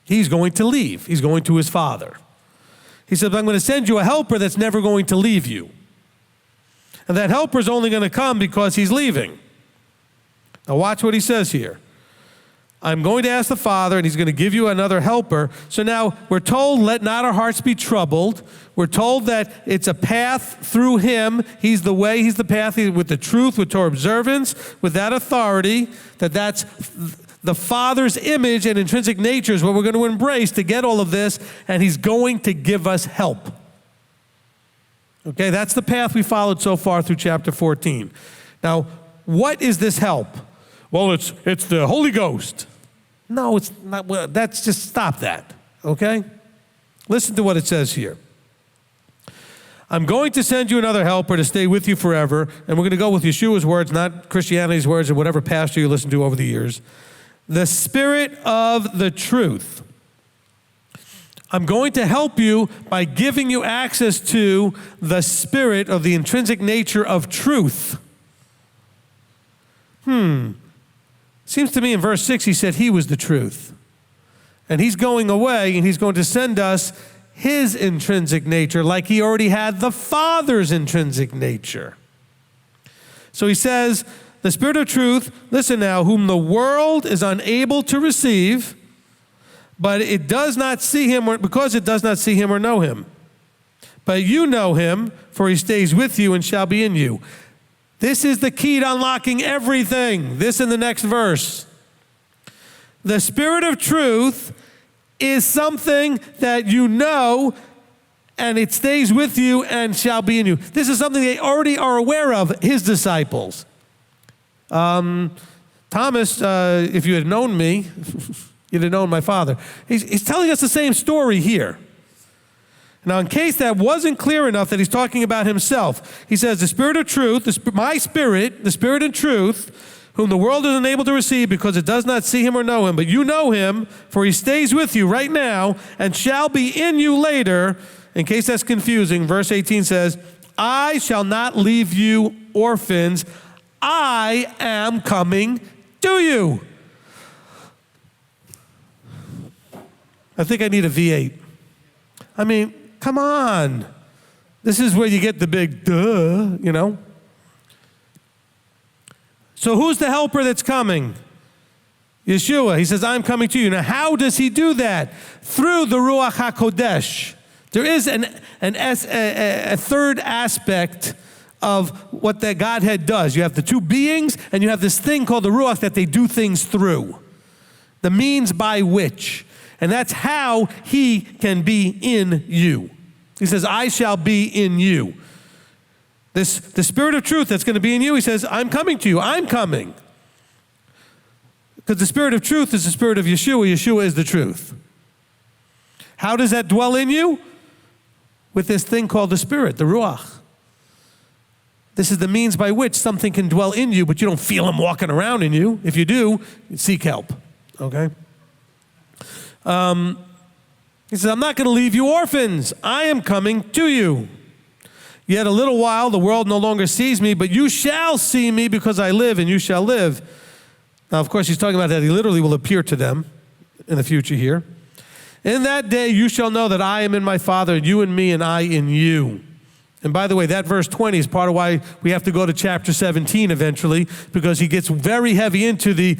He's going to leave. He's going to his Father. He said, I'm going to send you a helper that's never going to leave you. And that helper is only going to come because he's leaving. Now watch what he says here. I'm going to ask the Father, and he's going to give you another helper. So now we're told, let not our hearts be troubled. We're told that it's a path through him. He's the way, he's the path, with the truth, with Torah observance, with that authority, that's the Father's image and intrinsic nature is what we're going to embrace to get all of this, and he's going to give us help. Okay, that's the path we followed so far through chapter 14. Now, what is this help? Well, it's the Holy Ghost. No, it's not. Well, that's just stop that, okay? Listen to what it says here. I'm going to send you another helper to stay with you forever, and we're going to go with Yeshua's words, not Christianity's words or whatever pastor you listen to over the years. The Spirit of the truth. I'm going to help you by giving you access to the Spirit of the intrinsic nature of truth. Seems to me in verse 6 he said he was the truth. And he's going away and he's going to send us his intrinsic nature like he already had the Father's intrinsic nature. So he says, the Spirit of truth, listen now, whom the world is unable to receive, but it does not see him, because it does not see him or know him. But you know him, for he stays with you and shall be in you. This is the key to unlocking everything. This in the next verse. The Spirit of truth is something that you know, and it stays with you and shall be in you. This is something they already are aware of, his disciples. Thomas, if you had known me, you'd have known my Father. He's telling us the same story here. Now, in case that wasn't clear enough that he's talking about himself, he says, the Spirit of truth, my Spirit, the Spirit of truth, whom the world is unable to receive because it does not see him or know him, but you know him, for he stays with you right now and shall be in you later. In case that's confusing, verse 18 says, I shall not leave you orphans. I am coming to you. I think I need a V8. I mean, come on. This is where you get the big duh, you know. So who's the helper that's coming? Yeshua. He says, I'm coming to you. Now, how does he do that? Through the Ruach HaKodesh. There is a third aspect of what the Godhead does. You have the two beings, and you have this thing called the Ruach that they do things through. The means by which. And that's how he can be in you. He says, I shall be in you. The Spirit of truth that's going to be in you, he says, I'm coming to you. I'm coming. Because the Spirit of truth is the Spirit of Yeshua. Yeshua is the truth. How does that dwell in you? With this thing called the Spirit, the Ruach. This is the means by which something can dwell in you, but you don't feel him walking around in you. If you do, seek help. Okay? He says, I'm not going to leave you orphans. I am coming to you. Yet a little while, the world no longer sees me, but you shall see me because I live, and you shall live. Now, of course, he's talking about that he literally will appear to them in the future here. In that day, you shall know that I am in my Father, and you in me, and I in you. And by the way, that verse 20 is part of why we have to go to chapter 17 eventually, because he gets very heavy into the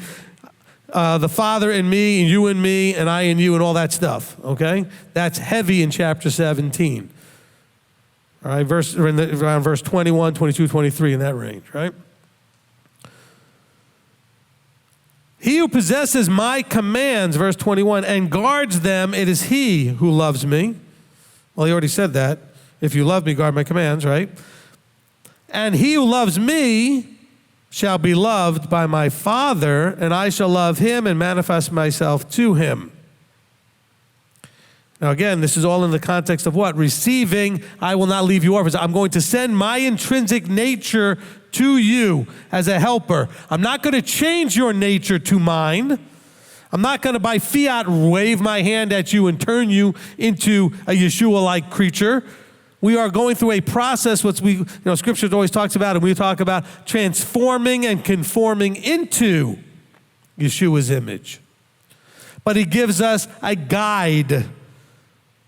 Father in me, and you in me, and I in you, and all that stuff, okay? That's heavy in chapter 17. All right, around verse 21, 22, 23, in that range, right? He who possesses my commands, verse 21, and guards them, it is he who loves me. Well, he already said that. If you love me, guard my commands, right? And he who loves me shall be loved by my Father, and I shall love him and manifest myself to him. Now again, this is all in the context of what? Receiving, I will not leave you orphans. I'm going to send my intrinsic nature to you as a helper. I'm not going to change your nature to mine. I'm not going to by fiat wave my hand at you and turn you into a Yeshua-like creature. We are going through a process, which Scripture always talks about, and we talk about transforming and conforming into Yeshua's image. But he gives us a guide,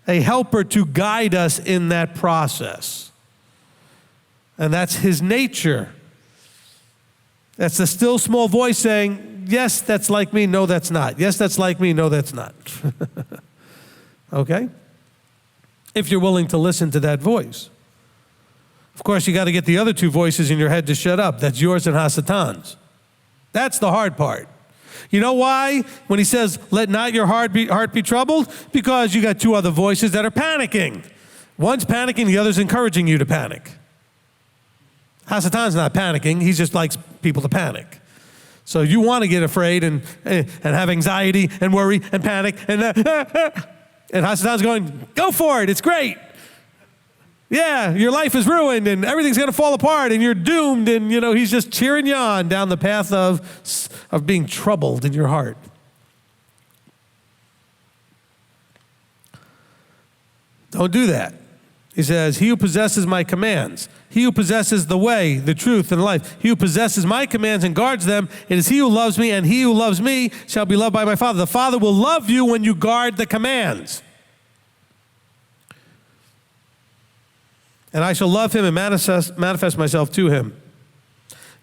a helper to guide us in that process. And that's his nature. That's the still small voice saying, yes, that's like me, no, that's not. Yes, that's like me, no, that's not. Okay? If you're willing to listen to that voice. Of course, you got to get the other two voices in your head to shut up. That's yours and Hasatan's. That's the hard part. You know why? When he says, let not your heart be troubled? Because you got two other voices that are panicking. One's panicking, the other's encouraging you to panic. Hasatan's not panicking. He just likes people to panic. So you want to get afraid and have anxiety and worry and panic and Hasatan's going, go for it. It's great. Yeah, your life is ruined and everything's going to fall apart and you're doomed. And, he's just cheering you on down the path of being troubled in your heart. Don't do that. He says, he who possesses my commands, he who possesses the way, the truth, and life, he who possesses my commands and guards them, it is he who loves me, and he who loves me shall be loved by my Father. The Father will love you when you guard the commands. And I shall love him and manifest myself to him.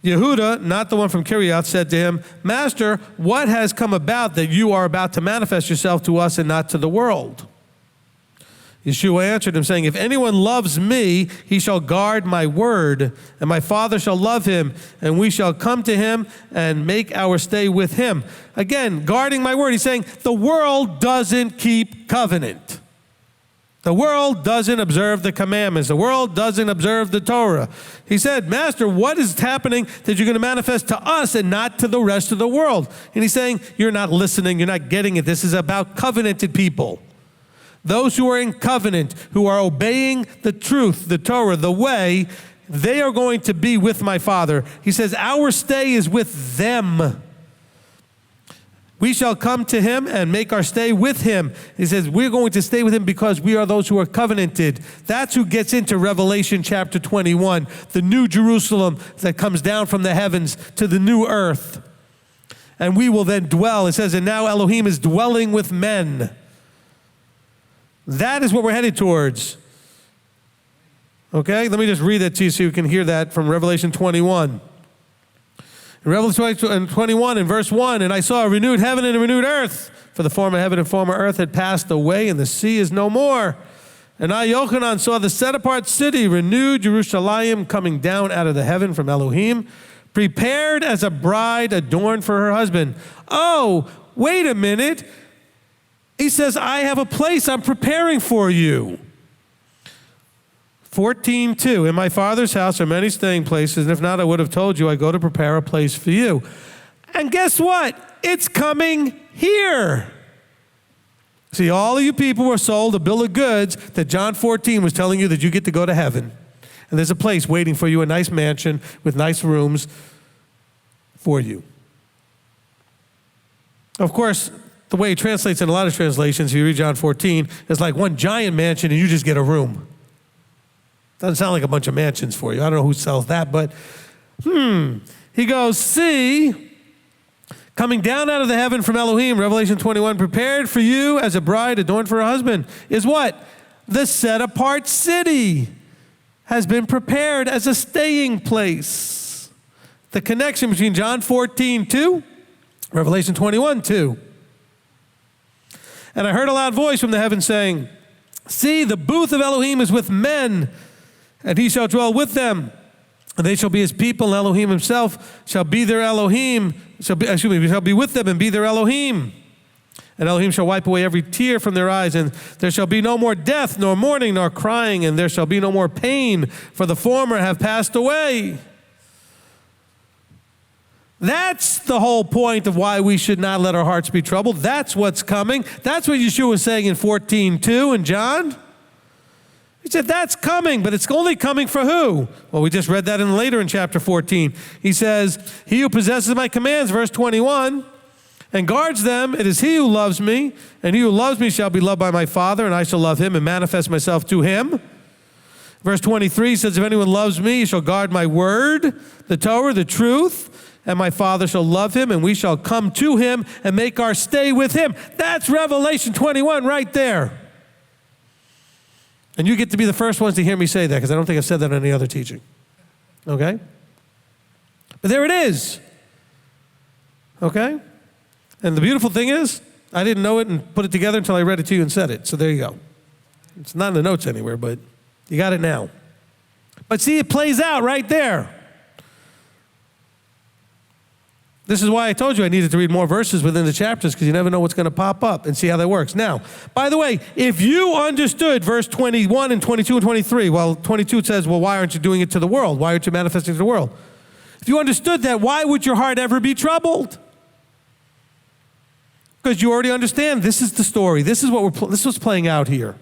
Yehuda, not the one from Kiryat, said to him, Master, what has come about that you are about to manifest yourself to us and not to the world? Yeshua answered him, saying, if anyone loves me, he shall guard my word, and my Father shall love him, and we shall come to him and make our stay with him. Again, guarding my word. He's saying, the world doesn't keep covenant. The world doesn't observe the commandments. The world doesn't observe the Torah. He said, Master, what is happening that you're going to manifest to us and not to the rest of the world? And he's saying, you're not listening. You're not getting it. This is about covenanted people. Those who are in covenant, who are obeying the truth, the Torah, the way, they are going to be with my Father. He says, our stay is with them. We shall come to him and make our stay with him. He says, we're going to stay with him because we are those who are covenanted. That's who gets into Revelation chapter 21, the new Jerusalem that comes down from the heavens to the new earth. And we will then dwell. It says, and now Elohim is dwelling with men. That is what we're headed towards. Okay, let me just read that to you so you can hear that from Revelation 21. In Revelation 21 in verse 1, and I saw a renewed heaven and a renewed earth, for the former heaven and former earth had passed away, and the sea is no more. And I, Yochanan, saw the set-apart city, renewed Jerusalem, coming down out of the heaven from Elohim, prepared as a bride adorned for her husband. Oh, wait a minute. He says, I have a place I'm preparing for you. 14:2, in my Father's house are many staying places, and if not, I would have told you, I go to prepare a place for you. And guess what? It's coming here. See, all of you people were sold a bill of goods that John 14 was telling you that you get to go to heaven. And there's a place waiting for you, a nice mansion with nice rooms for you. Of course, the way it translates in a lot of translations, if you read John 14, is like one giant mansion and you just get a room. Doesn't sound like a bunch of mansions for you. I don't know who sells that, but he goes, see, coming down out of the heaven from Elohim, Revelation 21, prepared for you as a bride adorned for her husband, is what? The set-apart city has been prepared as a staying place. The connection between John 14:2, Revelation 21:2. And I heard a loud voice from the heavens saying, see, the booth of Elohim is with men, and he shall dwell with them, and they shall be his people, and Elohim himself shall be their Elohim, shall be with them and be their Elohim. And Elohim shall wipe away every tear from their eyes, and there shall be no more death, nor mourning, nor crying, and there shall be no more pain, for the former have passed away. That's the whole point of why we should not let our hearts be troubled. That's what's coming. That's what Yeshua was saying in 14:2 in John. He said, that's coming, but it's only coming for who? Well, we just read that later in chapter 14. He says, he who possesses my commands, verse 21, and guards them, it is he who loves me, and he who loves me shall be loved by my Father, and I shall love him and manifest myself to him. Verse 23 says, if anyone loves me, he shall guard my word, the Torah, the truth, and my Father shall love him, and we shall come to him and make our stay with him. That's Revelation 21 right there. And you get to be the first ones to hear me say that, because I don't think I've said that in any other teaching. Okay? But there it is. Okay? And the beautiful thing is, I didn't know it and put it together until I read it to you and said it. So there you go. It's not in the notes anywhere, but you got it now. But see, it plays out right there. This is why I told you I needed to read more verses within the chapters, because you never know what's going to pop up, and see how that works. Now, by the way, if you understood verse 21 and 22 and 23, well, 22 says, well, why aren't you doing it to the world? Why aren't you manifesting to the world? If you understood that, why would your heart ever be troubled? Because you already understand this is the story. This is what's playing out here.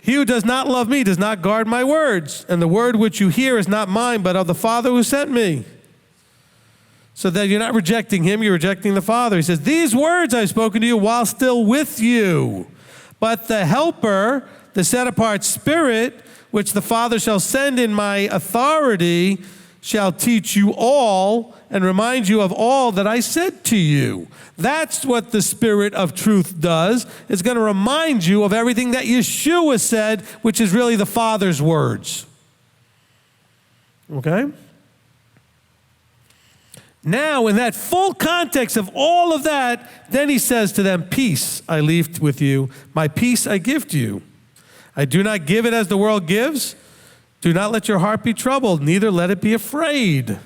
He who does not love me does not guard my words, and the word which you hear is not mine, but of the Father who sent me. So that you're not rejecting him, you're rejecting the Father. He says, these words I've spoken to you while still with you. But the helper, the set-apart Spirit, which the Father shall send in my authority, shall teach you all and remind you of all that I said to you. That's what the Spirit of truth does. It's going to remind you of everything that Yeshua said, which is really the Father's words. Okay? Now, in that full context of all of that, then he says to them, peace I leave with you, my peace I give to you. I do not give it as the world gives. Do not let your heart be troubled, neither let it be afraid.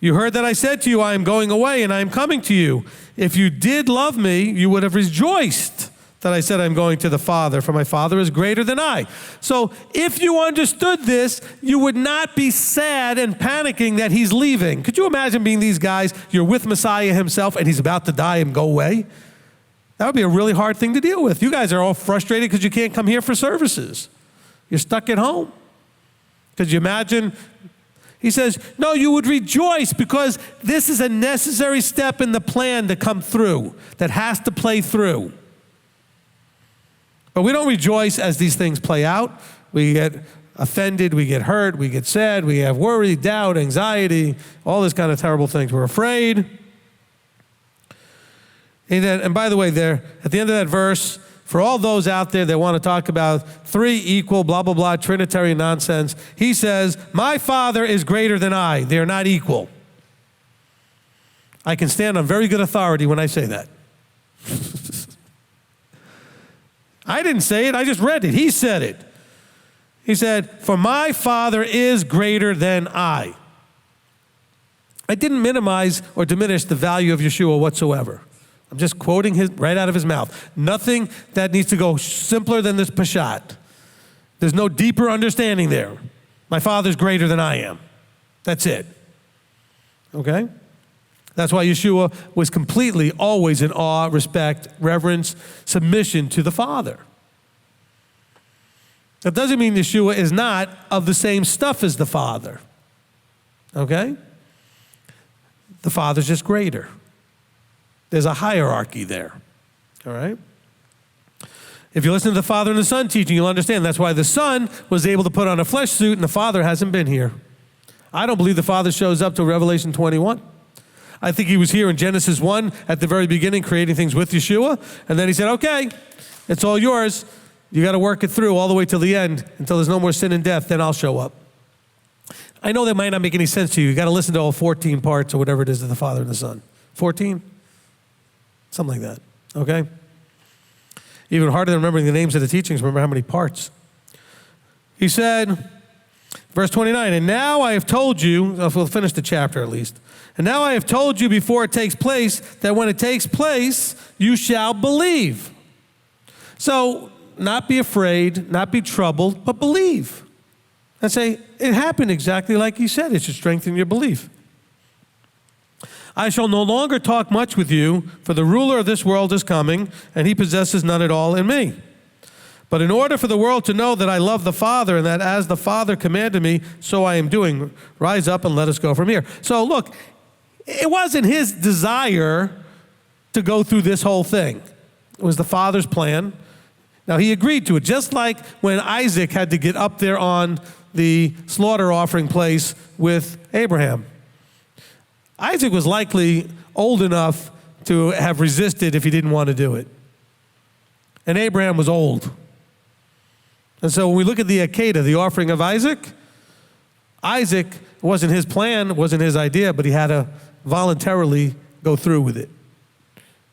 You heard that I said to you, I am going away and I am coming to you. If you did love me, you would have rejoiced that I said I'm going to the Father, for my Father is greater than I. So if you understood this, you would not be sad and panicking that he's leaving. Could you imagine being these guys, you're with Messiah himself and he's about to die and go away? That would be a really hard thing to deal with. You guys are all frustrated because you can't come here for services. You're stuck at home. Could you imagine He says, no, you would rejoice because this is a necessary step in the plan to come through, that has to play through. But we don't rejoice as these things play out. We get offended, we get hurt, we get sad, we have worry, doubt, anxiety, all this kind of terrible things. We're afraid. And by the way, there at the end of that verse, for all those out there that want to talk about three equal, blah, blah, blah, Trinitarian nonsense, he says, my Father is greater than I. They are not equal. I can stand on very good authority when I say that. I didn't say it, I just read it. He said it. He said, for my Father is greater than I. I didn't minimize or diminish the value of Yeshua whatsoever. I'm just quoting right out of his mouth. Nothing that needs to go simpler than this Peshat. There's no deeper understanding there. My Father's greater than I am. That's it. Okay? That's why Yeshua was completely always in awe, respect, reverence, submission to the Father. That doesn't mean Yeshua is not of the same stuff as the Father. Okay? The Father's just greater. There's a hierarchy there, all right? If you listen to the Father and the Son teaching, you'll understand that's why the Son was able to put on a flesh suit and the Father hasn't been here. I don't believe the Father shows up till Revelation 21. I think he was here in Genesis 1 at the very beginning creating things with Yeshua, and then he said, okay, it's all yours. You got to work it through all the way till the end until there's no more sin and death, then I'll show up. I know that might not make any sense to you. You got to listen to all 14 parts or whatever it is of the Father and the Son. 14? Something like that, okay? Even harder than remembering the names of the teachings, remember how many parts. He said, verse 29, and now I have told you, we'll finish the chapter at least, and now I have told you before it takes place that when it takes place, you shall believe. So, not be afraid, not be troubled, but believe. And say, it happened exactly like he said. It should strengthen your belief. I shall no longer talk much with you, for the ruler of this world is coming, and he possesses none at all in me. But in order for the world to know that I love the Father, and that as the Father commanded me, so I am doing, rise up and let us go from here. So look, it wasn't his desire to go through this whole thing. It was the Father's plan. Now he agreed to it, just like when Isaac had to get up there on the slaughter offering place with Abraham. Isaac was likely old enough to have resisted if he didn't want to do it. And Abraham was old. And so when we look at the Akedah, the offering of Isaac, Isaac wasn't his plan, wasn't his idea, but he had to voluntarily go through with it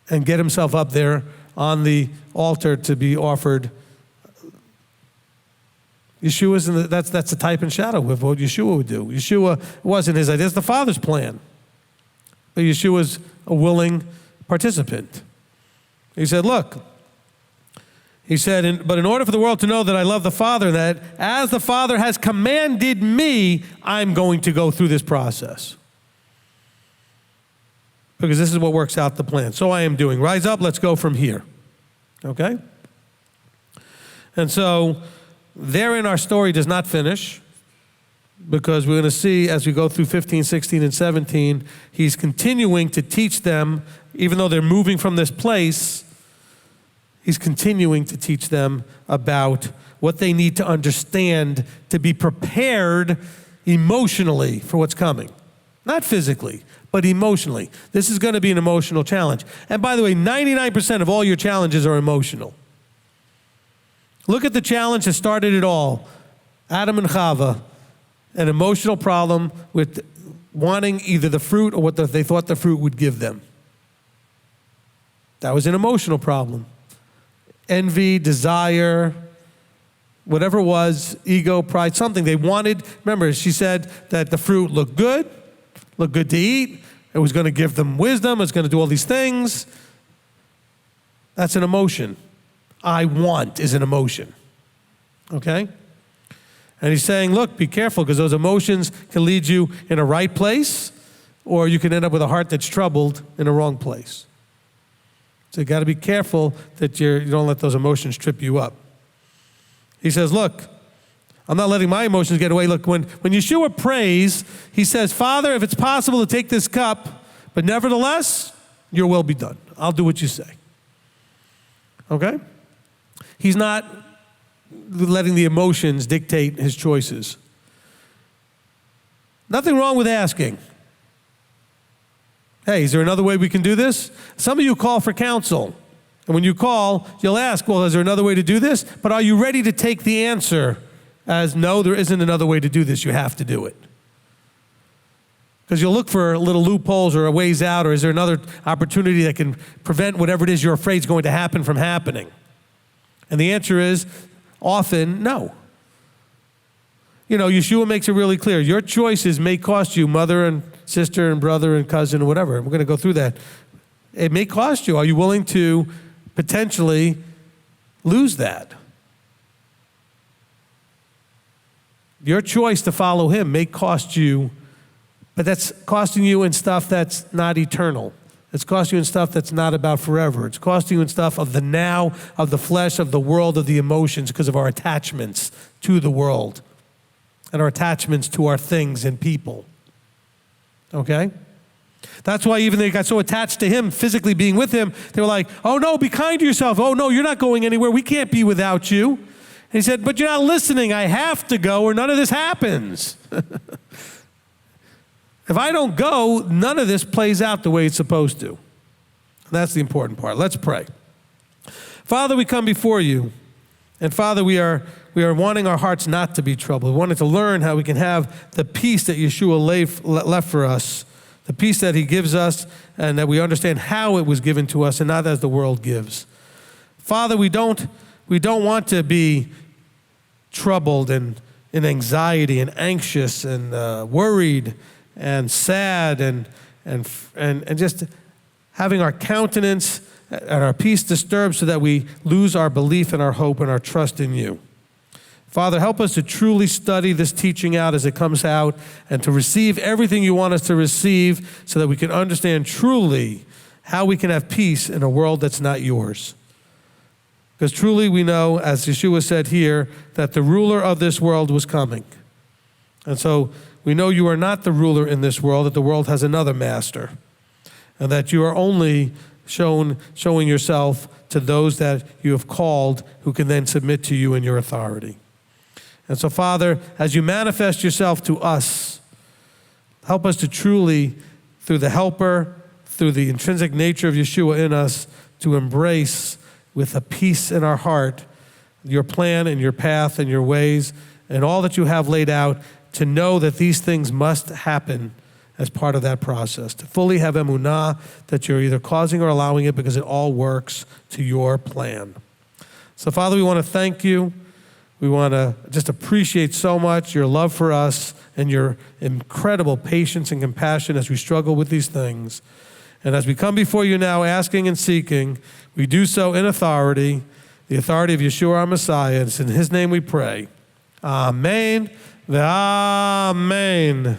and get himself up there on the altar to be offered. Yeshua's that's a type and shadow of what Yeshua would do. Yeshua wasn't his idea, it's the Father's plan. But Yeshua's a willing participant. He said, look, he said, but in order for the world to know that I love the Father, that as the Father has commanded me, I'm going to go through this process. Because this is what works out the plan. So I am doing. Rise up, let's go from here. Okay? And so, therein our story does not finish, because we're going to see as we go through 15, 16, and 17, he's continuing to teach them, even though they're moving from this place, he's continuing to teach them about what they need to understand to be prepared emotionally for what's coming. Not physically, but emotionally. This is going to be an emotional challenge. And by the way, 99% of all your challenges are emotional. Look at the challenge that started it all. Adam and Chava, an emotional problem with wanting either the fruit or what they thought the fruit would give them. That was an emotional problem. Envy, desire, whatever it was, ego, pride, something they wanted. Remember, she said that the fruit looked good to eat. It was going to give them wisdom. It was going to do all these things. That's an emotion. I want is an emotion. Okay? And he's saying, look, be careful, because those emotions can lead you in a right place, or you can end up with a heart that's troubled in a wrong place. So you got to be careful that you don't let those emotions trip you up. He says, look, I'm not letting my emotions get away. Look, when Yeshua prays, he says, Father, if it's possible to take this cup, but nevertheless, your will be done. I'll do what you say. Okay? He's not letting the emotions dictate his choices. Nothing wrong with asking. Hey, is there another way we can do this? Some of you call for counsel. And when you call, you'll ask, well, is there another way to do this? But are you ready to take the answer as, no, there isn't another way to do this. You have to do it. Because you'll look for little loopholes or a ways out, or is there another opportunity that can prevent whatever it is you're afraid is going to happen from happening? And the answer is often no. You know, Yeshua makes it really clear. Your choices may cost you mother and sister and brother and cousin or whatever. We're going to go through that. It may cost you. Are you willing to potentially lose that? Your choice to follow him may cost you, but that's costing you in stuff that's not eternal. It's costing you in stuff that's not about forever. It's costing you in stuff of the now, of the flesh, of the world, of the emotions, because of our attachments to the world and our attachments to our things and people. Okay? That's why even they got so attached to him, physically being with him, they were like, oh no, be kind to yourself. Oh no, you're not going anywhere. We can't be without you. And he said, but you're not listening. I have to go or none of this happens. If I don't go, none of this plays out the way it's supposed to. That's the important part. Let's pray. Father, we come before you. And Father, we are wanting our hearts not to be troubled. We wanted to learn how we can have the peace that Yeshua left for us, the peace that he gives us, and that we understand how it was given to us and not as the world gives. Father, we don't want to be troubled and in anxiety and anxious and worried and sad and just having our countenance and our peace disturbed so that we lose our belief and our hope and our trust in you. Father, help us to truly study this teaching out as it comes out and to receive everything you want us to receive so that we can understand truly how we can have peace in a world that's not yours. Because truly we know, as Yeshua said here, that the ruler of this world was coming. And so we know you are not the ruler in this world, that the world has another master, and that you are only showing yourself to those that you have called who can then submit to you in your authority. And so, Father, as you manifest yourself to us, help us to truly, through the helper, through the intrinsic nature of Yeshua in us, to embrace with a peace in our heart your plan and your path and your ways and all that you have laid out, to know that these things must happen as part of that process, to fully have emunah, that you're either causing or allowing it because it all works to your plan. So, Father, we want to thank you. We want to just appreciate so much your love for us and your incredible patience and compassion as we struggle with these things. And as we come before you now asking and seeking, we do so in authority, the authority of Yeshua our Messiah. It's in his name we pray. Amen. Amen.